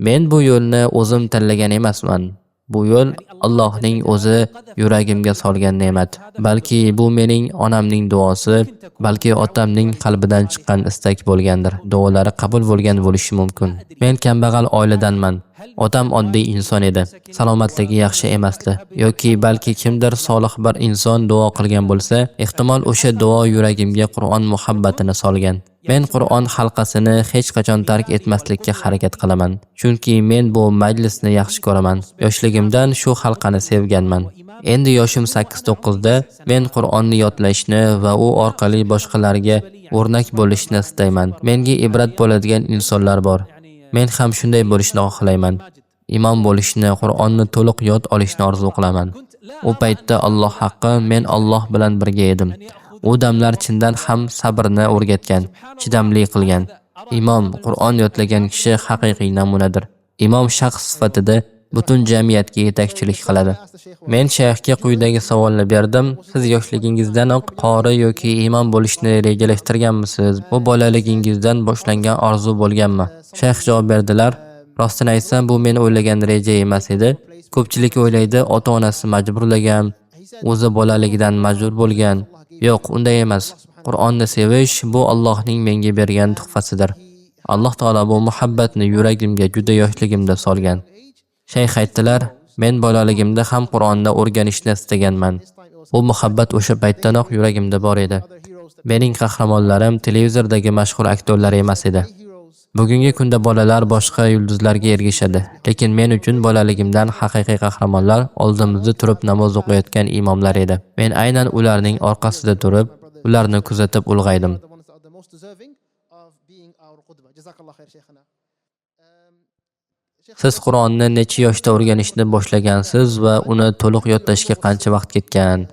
men bu yo'lni o'zim tanlagan emasman. Bu yo'l Allohning o'zi yuragimga solgan ne'mat. Balki bu mening onamning duosi, balki otamning qalbidan chiqqan istak bo'lgandir. Duolari qabul bo'lgan bo'lishi mumkin. Men kambag'al oiladanman. Otam oddiy inson edi. Salomatligi yaxshi emasdi. Yoki balki kimdir solih bir inson duo qilgan bo'lsa, ehtimol o'sha duo yuragimga Qur'on muhabbatini solgan. Men Qur'on halqasini hech qachon tark etmaslikka harakat qilaman. Chunki men bu majlisni yaxshi ko'raman. Yoshligimdan shu halqani sevganman. Endi yoshim 8-9 da men Qur'onni yodlashni va u orqali boshqalarga o'rnak bo'lishni istayman. Menga ibrat bo'ladigan insonlar bor. Men ham shunday bo'lishni xohlayman. Imom bo'lishni, Qur'onni to'liq yod olishni orzu qilaman. U paytda Alloh haqqi, men Alloh bilan birga edim. U damlar chindan ham sabrni o'rgatgan, chidamli qilgan. Imom, Qur'on yodlagan kishi haqiqiy namunadir. Imom shaxs sifatida butun jamiyatga yetakchilik qiladi. Men shayxga quyidagi savolni berdim: siz yoshligingizdan qori yoki imom bo'lishni rejalashtirganmisiz? Bu bolaligingizdan boshlangan orzu bo'lganmi? Shayx javob berdilar: rostini aytsam, bu men o'ylagan reja emas edi. Ko'pchilik o'ylaydi, ota-onasi majburlagan, o'zi bolaligidan majbur bo'lgan. Yo'q, unday emas. Qur'onni sevish bu Allohning menga bergan tuhfasidir. Alloh taolo bu muhabbatni yuragimga juda yoshligimda solgan. Shayx aytdilar: men bolaligimda ham Qur'onni o'rganishni istaganman. Bu muhabbat o'sha paytdanoq yuragimda bor edi. Mening qahramonlarim televizordagi mashhur aktyorlar emas edi. Bugungi kunda bolalar boshqa yulduzlarga ergishadi, lekin men uchun bolaligimdan haqiqiy qahramonlar oldimizda turib namoz o'qiyotgan imomlar edi. Men aynan ularning orqasida turib, ularni kuzatib ulg'aydim. Siz Qur'onni necha yoshda o'rganishni boshlagansiz va uni to'liq yodlashga qancha vaqt ketgan?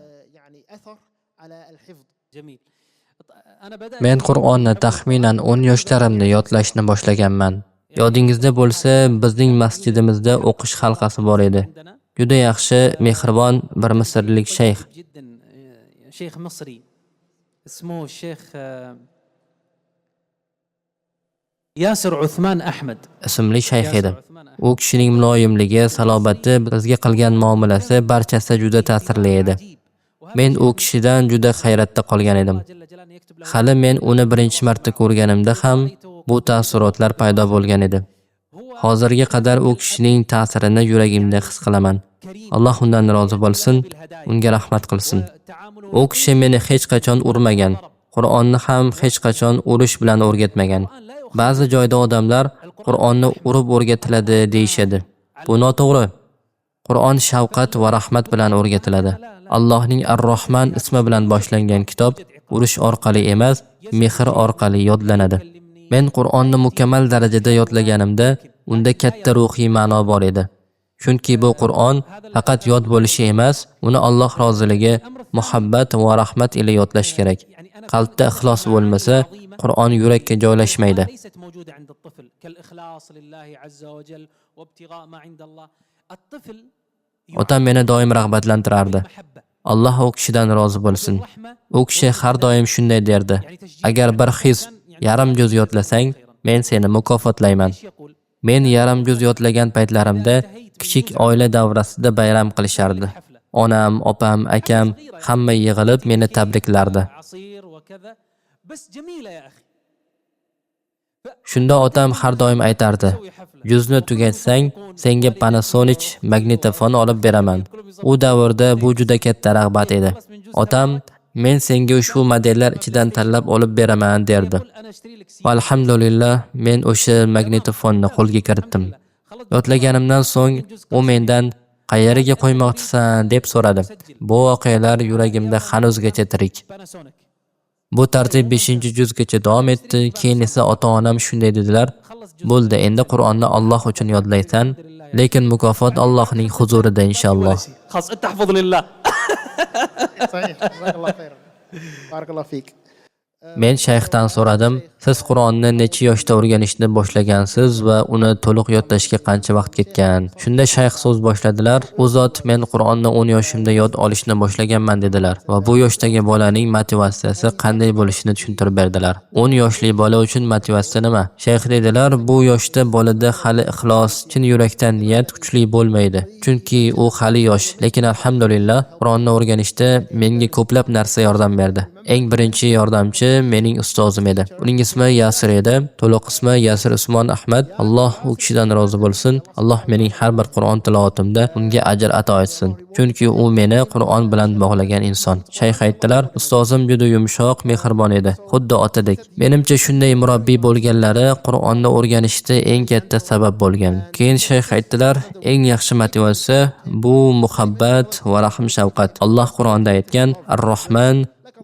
Men Qur'onni taxminan 10 yoshlarimda yodlashni boshlaganman. Yodingizda bo'lsa, bizning masjidimizda o'qish halqasi bor edi. Juda yaxshi, mehribon bir misrlik shayx. شيخ مصري اسمه الشيخ ياسر عثمان أحمد Ismli shayx edi. U kishining muloyimligi, salobati, bizga qilgan muomalasi barchasi juda ta'sirli edi. Men u kishidan juda hayratda qolgan edim. Hali men uni birinchi marta ko'rganimda ham bu taassurotlar paydo bo'lgan edi. Hozirga qadar u kishining ta'sirini yuragimda his qilaman. Alloh undan rozi bo'lsin, unga rahmat qilsin. U kishi meni hech qachon urmagan, Qur'onni ham hech qachon urish bilan o'rgatmagan. Ba'zi joyda odamlar Qur'onni urib o'rgatiladi deyishadi. Bu noto'g'ri. Qur'on shafqat va rahmat bilan o'rgatiladi. Allohning Ar-Rahman ismi bilan boshlangan kitob urish orqali emas, mehr orqali yodlanadi. Men Qur'onni mukammal darajada yodlaganimda, unda katta ruhiy ma'no bor edi. Chunki bu Qur'on faqat yod bo'lishi emas, uni Alloh roziligi, muhabbat va rahmat ila yodlash kerak. Qalbda ixlos bo'lmasa, Qur'on yurakka joylashmaydi. Otam meni doim rag'batlantirardi. Alloh u kishidan rozi bo'lsin. U kishi har doim shunday derdi: agar bir his yarim juz yodlasang, men seni mukofotlayman. Men yarim juz yodlagan paytlarimda kichik oila davrasida bayram qilishardi. Onam, opam, akam hamma yig'ilib meni tabriklardi. Shunda otam har doim aytardi: "Juzni tugatsang, senga Panasonic magnitofon olib beraman." U davrda bu juda katta rag'bat edi. Otam: "Men senga ushbu modellar ichidan tanlab olib beraman" derdi. Va alhamdulillah, men o'sha magnitofonni qo'lga kiritdim. Yodlaganimdan so'ng u mendan "Qayeriga qo'ymoqchisan?" deb so'radi. Bu voqealar yuragimda hanuzgacha tirik. Bu tartib 5-juzgacha davom etdi. Keyin esa ota-onam shunday dedilar: "Bo'ldi, endi Qur'onni Alloh uchun yodlaysan, lekin mukofot Allohning huzurida inshaalloh." خلاص انت احفظ لله. صحيح. جزاك الله خيرا. بارك الله فيك. Men shayxdan so'radim: "Siz Qur'onni necha yoshda o'rganishni boshlagansiz va uni to'liq yodlashga qancha vaqt ketgan?" Shunda shayx so'z boshladilar. "U zot men Qur'onni 10 yoshimda yod olishni boshlaganman" dedilar va bu yoshdagi bolaning motivatsiyasi qanday bo'lishini tushuntirib berdilar. 10 yoshli bola uchun motivatsiya nima? Shayx dedilar: "Bu yoshda bolada hali ixlos, chin yurakdan niyat kuchli bo'lmaydi. Chunki u hali yosh, lekin alhamdulillah Qur'onni o'rganishda menga ko'plab narsa yordam berdi. Eng birinchi yordamchi mening ustozim edi. Uning ismi Yasir edi. To'liq ismi Yasir Usmon Ahmad. Alloh u kishidan rozi bo'lsin. Alloh mening har bir Qur'on tilovatimda unga ajr ato etsin. Chunki u meni Qur'on bilan bog'lagan inson." Shayx aytdilar: "Ustozim juda yumshoq, mehribon edi, xuddi otadek. Menimcha shunday murabbiy bo'lganlari Qur'onni o'rganishda eng katta sabab bo'lgan." Keyin shayx aytdilar: "Eng yaxshi motivatsiya bu muhabbat va rahm shafqat. Alloh Qur'onda aytgan: Ar-Rahman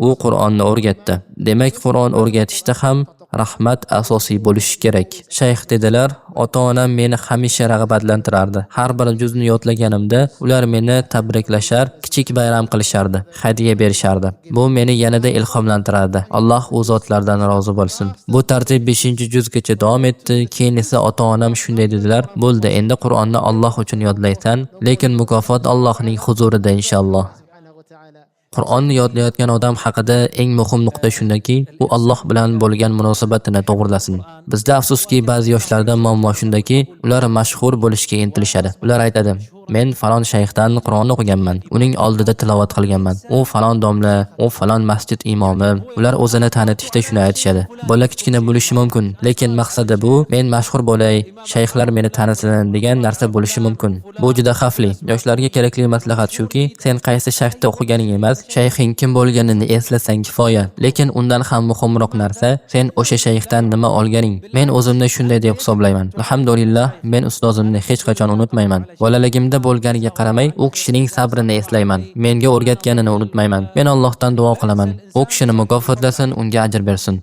u Qur'onni o'rgatdi. Demak, Qur'on o'rgatishda ham rahmat asosiy bo'lishi kerak." Shayx dedilar: "Ota-onam meni hamisha rag'batlantirardi. Har bir juzni yodlaganimda ular meni tabriklashar, kichik bayram qilishardi, hadiya berishardi. Bu meni yanada ilhomlantirardi. Alloh u zotlardan rozi bo'lsin." Bu tartib 5-juzgacha davom etdi. Keyin esa ota-onam shunday dedilar: "Bo'ldi, endi Qur'onni Alloh uchun yodlaysan, lekin mukofot Allohning huzurida inshaalloh." Qur'onni yodlayotgan odam haqida eng muhim nuqta shundaki, u Alloh bilan bo'lgan munosabatini to'g'rilasin. Bizda afsuski ba'zi yoshlarda muammo shundaki, ular mashhur bo'lishga intilishadi. Ular aytadi: "Men falon shayxdan Qur'on o'qiganman, uning oldida tilovat qilganman. U falon domla, u falon masjid imomi." Ular o'zini tanitishda shuni aytishadi. Bola kichkina bo'lishi mumkin, lekin maqsadi bu men mashhur bo'lay, shayxlar meni tanisin degan narsa bo'lishi mumkin. Bu juda xavfli. Yoshlarga kerakli maslahat shuki, sen qaysi shayxda o'qiganing emas, shayxing kim bo'lganini eslasang kifoya. Lekin undan ham muhimroq narsa, sen o'sha shayxdan nima olganing. Men o'zimni shunday deb hisoblayman. Alhamdulillah, men ustozimni hech qachon unutmayman. Bolaligimda bo'lganiga qaramay, u kishining sabrini eslayman. Menga o'rgatganini unutmayman. Men Allohdan duo qilaman. U kishini mukofotlasin, unga ajr bersin.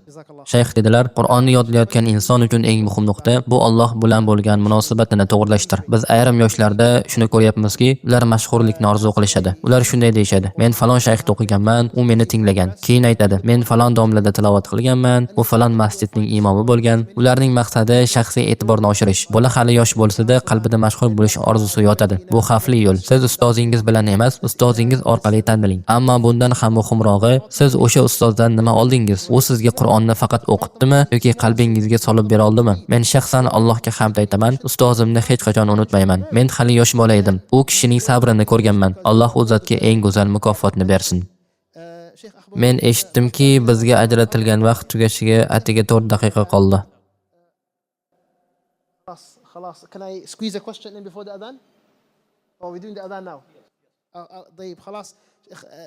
Shayx dedilar: "Qur'onni yodlayotgan inson uchun eng muhim nuqta bu Alloh bilan bo'lgan munosabatini to'g'rilashdir. Biz ayrim yoshlarda shuni ko'ryapmizki, ular mashhurlikni orzu qilishadi. Ular shunday deyshadi: "Men falon shayxda o'qiganman, u meni tinglagan." Keyin aytadi: "Men falon domlada tilovat qilganman, u falon masjidning imomi bo'lgan." Ularning maqsadi shaxsiy e'tiborni oshirish. Bola hali yosh bo'lsa-da, qalbida mashhur bo'lish orzusi yotadi. Bu xavfli yo'l. Siz ustozingiz bilan emas, ustozingiz orqali tanlang. Ammo bundan ham muhimrog'i, siz o'sha ustozdan nima oldingiz? U sizga Qur'onni faqat o'qitdimi yoki qalbingizga solib bera oldimi? Men shaxsan Allohga hamd aytaman. Ustozimni hech qachon unutmayman. Men hali yosh bola edim. U kishining sabrini ko'rganman. Alloh u zotga eng go'zal mukofotni bersin. Men eshitdimki, bizga ajratilgan vaqt tugashiga atiga 4 daqiqa qoldi. خلاص. Can I squeeze a question in before the adhan? Or are we doing the adhan now? طيب خلاص.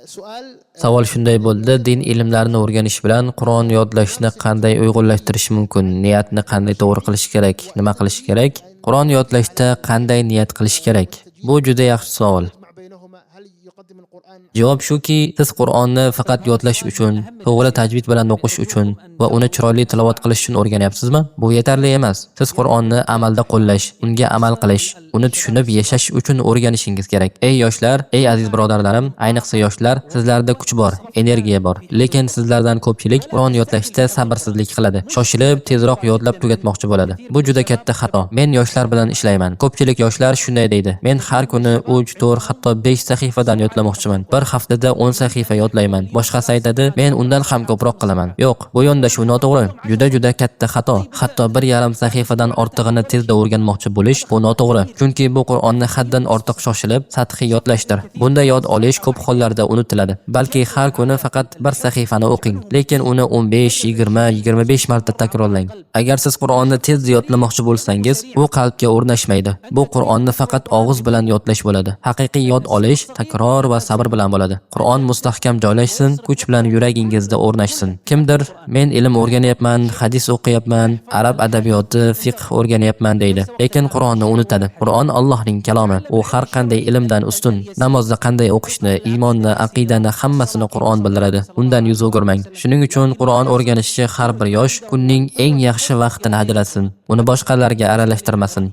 سؤال Savol shunday bo'ldi: din ilmlarini o'rganish bilan Qur'on yodlashni qanday uyg'unlashtirish mumkin? Niyatni qanday to'g'ri qilish kerak? Nima qilish kerak? Qur'on yodlashda qanday niyat qilish kerak? Bu juda yaxshi savol. مع بينهما هل يقدم القرآن Javob shuki, siz Qur'onni faqat yodlash uchun, to'g'ri tajvid bilan o'qish uchun va uni chiroyli tilovat qilish uchun o'rganyapsizmi? Bu yetarli emas. Siz Qur'onni amalda qo'llash, unga amal qilish, uni tushunib yashash uchun o'rganishingiz kerak. Ey yoshlar, ey aziz birodarlarim, ayniqsa yoshlar, sizlarda kuch bor, energiya bor. Lekin sizlardan ko'pchilik Qur'on yodlashda sabrsizlik qiladi. Shoshilib, tezroq yodlab tugatmoqchi bo'ladi. Bu juda katta xato. Men yoshlar bilan ishlayman. Ko'pchilik yoshlar shunday deydi: "Men har kuni 3, 4, hatto 5 sahifadan yodlamoqchiman. Bir haftada 10 sahifa yodlayman." Boshqasi aytadi: "Men undan ham ko'proq qilaman." Yo'q, bu yondashuv noto'g'ri. Juda katta xato. Hatto 1,5 sahifadan ortig'ini tezda o'rganmoqchi bo'lish bu noto'g'ri. Chunki bu Qur'onni haddan ortiq shoshilib, sathiy yodlashdir. Bunda yod olish ko'p hollarda unutiladi. Balki har kuni faqat bir sahifani o'qing, lekin uni 15, 20, 25 marta takrorlang. Agar siz Qur'onni tezda yodlamoqchi bo'lsangiz, u qalbga o'rnashmaydi. Bu Qur'onni faqat og'iz bilan yodlash bo'ladi. Haqiqiy yod olish takror va sabr bilan bo'ladi. Qur'on mustahkam joylashsin, kuch bilan yuragingizda o'rnashsin. Kimdir men ilm o'rganyapman, hadis o'qiyapman, arab adabiyoti, fiqh o'rganyapman deydi, lekin Qur'onni unutadi. Qur'on Allohning kalomi. U har qanday ilmdan ustun. Namozda qanday o'qishni, iymonni, aqidani hammasini Qur'on bildiradi. Undan yuz o'girmang. Shuning uchun Qur'on o'rganishga har bir yosh kunning eng yaxshi vaqtini ajratsin. Uni boshqalarga aralashtirmasin.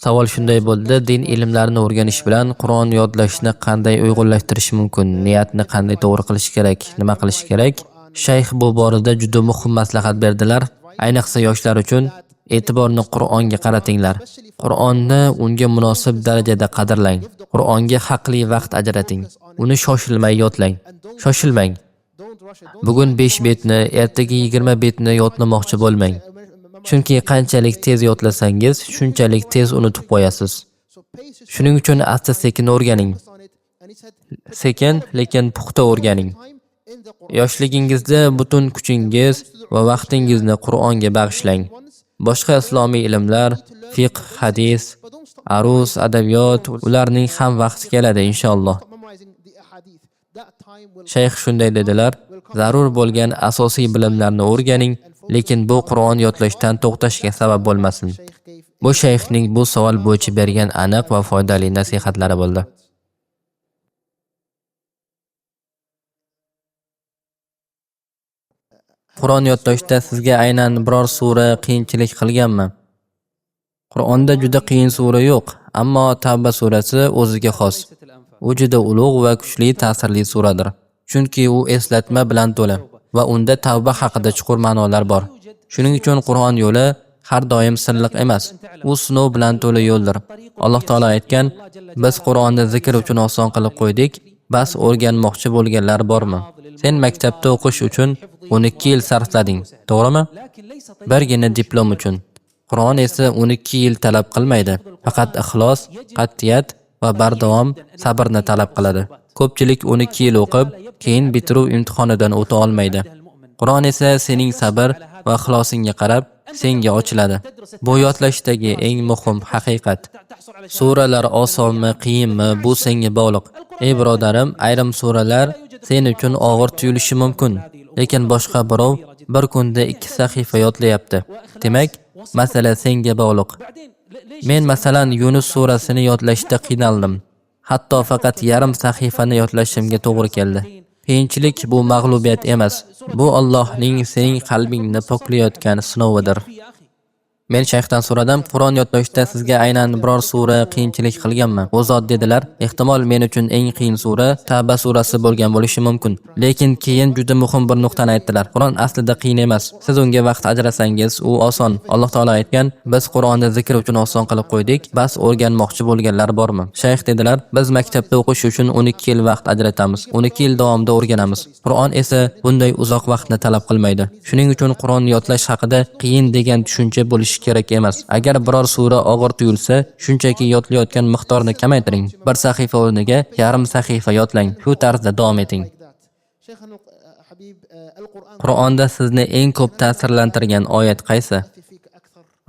Savol shunday bo'ldi: din ilmlarini o'rganish bilan Qur'on yodlashni qanday uyg'unlashtirish mumkin? Niyatni qanday to'g'ri qilish kerak? Nima qilish kerak? Shayx bu borada juda muhim maslahat berdilar. Ayniqsa yoshlar uchun e'tiborni Qur'onga qaratinglar. Qur'onni unga munosib darajada qadrlang. Qur'onga haqli vaqt ajrating. Uni shoshilmay yodlang. Shoshilmang. Bugun 5 betni, ertaga 20 betni yodlamoqchi bo'lmang. Chunki qanchalik tez yodlasangiz, shunchalik tez unutib qo'yasiz. Shuning uchun asta-sekin o'rganing. Sekin, lekin puxta o'rganing. Yoshligingizda butun kuchingiz va vaqtingizni Qur'onga bag'ishlang. Boshqa islomiy ilmlar, fiqh, hadis, arus, adabiyot, ularning ham vaqti keladi inshaalloh. Shayx shunday dedilar: zarur bo'lgan asosiy bilimlarni o'rganing, lekin bu Qur'on yodlashdan to'xtashga sabab bo'lmasin. Bu shayxning bu savol bo'yicha bergan aniq va foydali nasihatlari bo'ldi. Qur'on yodlashda sizga aynan biror sura qiyinchilik qilganmi? Qur'onda juda qiyin sura yo'q, ammo Tavba surasi o'ziga xos. U juda ulug' va kuchli ta'sirli suradir. Chunki u eslatma bilan to'la va unda tavba haqida chuqur ma'nolar bor. Shuning uchun Qur'on yo'li har doim silliq emas. U sinov bilan to'la yo'ldir. Alloh taolo aytgan: "Biz Qur'onni zikr uchun oson qilib qo'ydik, bas o'rganmoqchi bo'lganlar bormi?" Sen maktabda o'qish uchun 12 yil sarflading, to'g'rimi? Birgina diplom uchun. Qur'on esa 12 yil talab qilmaydi. Faqat ixlos, qat'iyat va bardavom sabrni talab qiladi. Ko'pchilik 12 yil o'qib, keyin bitiruv imtihonidan o'ta olmaydi. Qur'on esa sening sabr va ixlosingga qarab senga ochiladi. Bu yodlashdagi eng muhim haqiqat. Suralar osonmi, qiyinmi, bu senga bog'liq. Ey birodarim, ayrim suralar sen uchun og'ir tuyulishi mumkin, lekin boshqa birov bir kunda 2 sahifa yodlayapti. Demak, masala senga bog'liq. Men masalan Yunus surasini yodlashda qiynaldim. Hatto faqat yarim sahifani yodlashimga to'g'ri keldi. Qiyinchilik bu mag'lubiyat emas. Bu Allohning sening qalbingni poklayotgan sinovidir. Men shayxdan so'radim: Qur'on yodlashda sizga aynan biror sura qiyinchilik qilganmi? U zot dedilar: ehtimol men uchun eng qiyin sura Tavba surasi bo'lgan bo'lishi mumkin. Lekin keyin juda muhim bir nuqtani aytdilar. Qur'on aslida qiyin emas. Siz unga vaqt ajratsangiz, u oson. Alloh taolo aytgan: "Biz Qur'onni zikr uchun oson qilib qo'ydik, bas o'rganmoqchi bo'lganlar bormi?" Shayx dedilar: "Biz maktabda o'qish uchun 12 yil vaqt ajratamiz. 12 yil davomida o'rganamiz. Qur'on esa bunday uzoq vaqtni talab qilmaydi. Shuning uchun Qur'onni yodlash haqida qiyin degan tushuncha bo'lishi kerak emas. Agar biror sura og'ir tuyulsa, shunchaki yodlayotgan miqdorni kamaytiring. Bir sahifa o'rniga yarim sahifa yodlang. Shu tarzda davom eting. Qur'onda sizni eng ko'p ta'sirlantirgan oyat qaysi?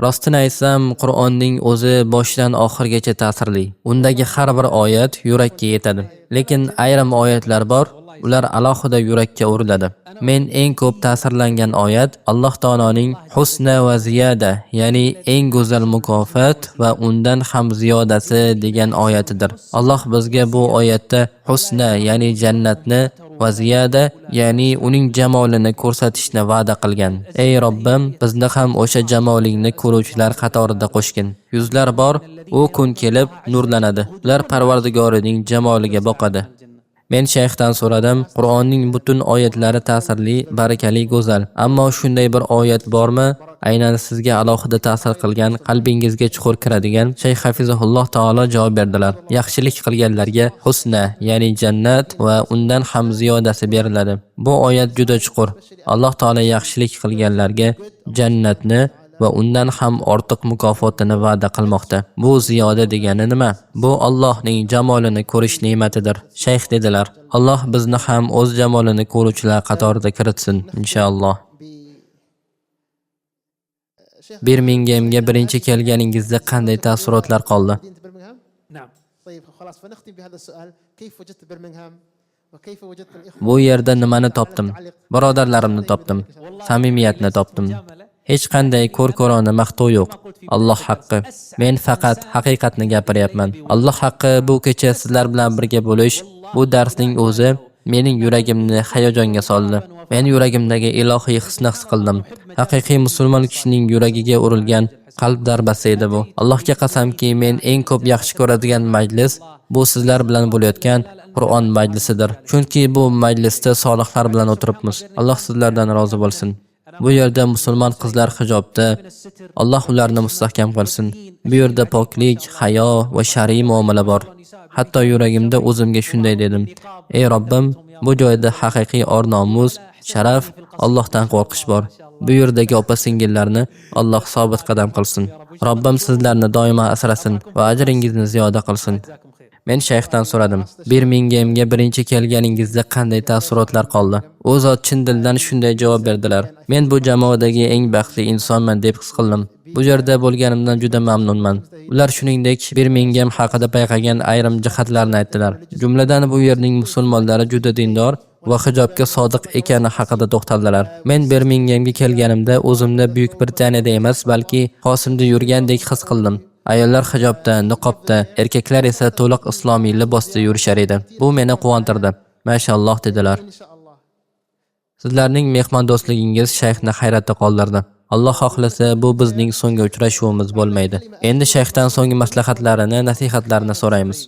Rostini aytsam, Qur'onning o'zi boshidan oxirigacha ta'sirli. Undagi har bir oyat yurakka yetadi. Lekin ayrim oyatlar bor, ular alohida yurakka uriladi. Men eng ko'p ta'sirlangan oyat Alloh taoloning husna va ziyada, ya'ni eng go'zal mukofot va undan ham ziyodasi degan oyatidir. Alloh bizga bu oyatda husna, ya'ni jannatni va ziyada, ya'ni uning jamolini ko'rsatishni va'da qilgan. Ey Robbim, bizni ham o'sha jamolingni ko'ruvchilar qatorida qo'shgin. Yuzlar bor, u kun kelib nurlanadi. Ular Parvardigorining jamoliga boqadi. Men shayxdan so'radim, Qur'onning butun oyatlari ta'sirli, barakali, go'zal. Ammo shunday bir oyat bormi, aynan sizga alohida ta'sir qilgan, qalbingizga chuqur kiradigan? Shayx Hafizahulloh taolo javob berdilar. Yaxshilik qilganlarga husna, ya'ni jannat va undan ham ziyodasi beriladi. Bu oyat juda chuqur. Alloh taolo yaxshilik qilganlarga jannatni va undan ham ortiq mukofotini va'da qilmoqda. Bu ziyoda degani nima? Bu Allohning jamolini ko'rish ne'matidir. Shayx dedilar, Alloh bizni ham o'z jamolini ko'ruvchilar qatorida kiritsin, inshaalloh. Birminghamga birinchi kelganingizda qanday taassurotlar qoldi? نعم. طيب خلاص فنختم بهذا السؤال كيف وجدت برمنغهام وكيف وجدت الإخوة Bu yerda nimani topdim? Birodarlarimni topdim. Samimiyatni topdim. Hech qanday ko'r-ko'rona maqtov yo'q. Alloh haqqi. Men faqat haqiqatni gapiryapman. Alloh haqqi, bu kecha sizlar bilan birga bo'lish, bu darsning o'zi mening yuragimni hayajonga soldi. Men yuragimdagi ilohiy hisni his qildim. Haqiqiy musulmon kishining yuragiga urilgan qalb darbasi edi bu. Allohga qasamki, men eng ko'p yaxshi ko'radigan majlis bu sizlar bilan bo'layotgan Qur'on majlisidir. Chunki bu majlisda solihlar bilan o'tiribmiz. Alloh sizlardan rozi bo'lsin. Bu yerda musulmon qizlar hijobda, Alloh ularni mustahkam qilsin. Bu yerda poklik, hayo va shar'iy muomala bor. Hatto yuragimda o'zimga shunday dedim: Ey Robbim, bu joyda haqiqiy or-nomus, sharaf, Allohdan qo'rqish bor. Bu yerdagi opa-singillarni Alloh sobit qadam qilsin. Robbim sizlarni doimo asrasin va ajringizni ziyoda qilsin. Men shayxdan so'radim, Birminghamga birinchi kelganingizda qanday taassurotlar qoldi? U zot chin dildan shunday javob berdilar. Men bu jamoadagi eng baxtli insonman deb his qildim. Bu yerda bo'lganimdan juda mamnunman. Ular shuningdek Birmingham haqida payqagan ayrim jihatlarni aytdilar. Jumladan bu yerning musulmonlari juda dindor va hijobga sodiq ekani haqida to'xtaldilar. Men Birminghamga kelganimda o'zimni Buyuk Britaniyada emas, balki Qosimda yurgandek his qildim. Ayollar hijobda, niqobda, erkaklar esa to'liq islomiy libosda yurishar edi. Bu meni quvontirdi. Mashalloh dedilar. Sizlarning mehmondo'stligingiz shayxni hayratda qoldirdi. Alloh xohlasa, bu bizning so'nggi uchrashuvimiz bo'lmaydi. Endi shayxdan so'nggi maslahatlarini, nasihatlarini so'raymiz.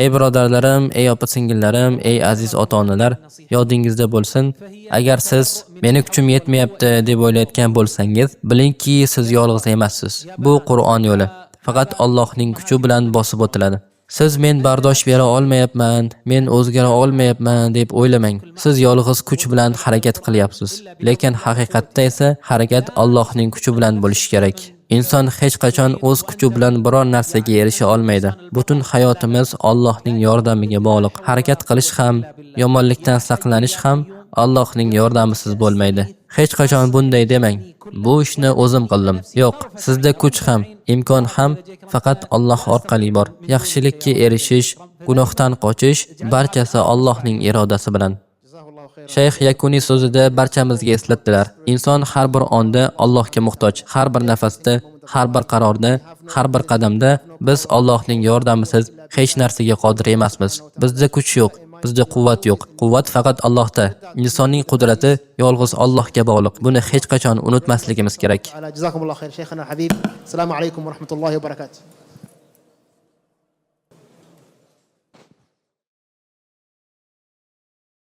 Ey birodarlarim, ey opa-singillarim, ey aziz ota-onalar, yodingizda bo'lsin, agar siz meni kuchim yetmayapti deb o'ylayotgan bo'lsangiz, bilingki, siz yolg'iz emassiz. Bu Qur'on yo'li. Faqat Allohning kuchi bilan bosib o'tiladi. Siz men bardosh bera olmayapman, men o'zgara olmayapman deb o'ylamang. Siz yolg'iz kuch bilan harakat qilyapsiz. Lekin haqiqatda esa harakat Allohning kuchi bilan bo'lishi kerak. Inson hech qachon o'z kuchi bilan biror narsaga erisha olmaydi. Butun hayotimiz Allohning yordamiga bog'liq. Harakat qilish ham, yomonlikdan saqlanish ham Allohning yordamisiz bo'lmaydi. Hech qachon bunday demang. Bu ishni o'zim qildim. Yo'q, sizda kuch ham, imkon ham faqat Alloh orqali bor. Yaxshilikka erishish, gunohdan qochish barchasi Allohning irodasi bilan. Shayx yakuniy so'zida barchamizga eslatdilar. Inson har bir onda Allohga muhtoj. Har bir nafasda, har bir qarorda, har bir qadamda biz Allohning yordamisiz hech narsaga qodir emasmiz. Bizda kuch yo'q, bizda quvvat yo'q. Quvvat faqat Allohda. Insonning qudrati yolg'iz Allohga bog'liq. Buni hech qachon unutmasligimiz kerak. Jazakumulloh xayr shayxana habib. Assalomu alaykum va rahmatullohi va barakatuh.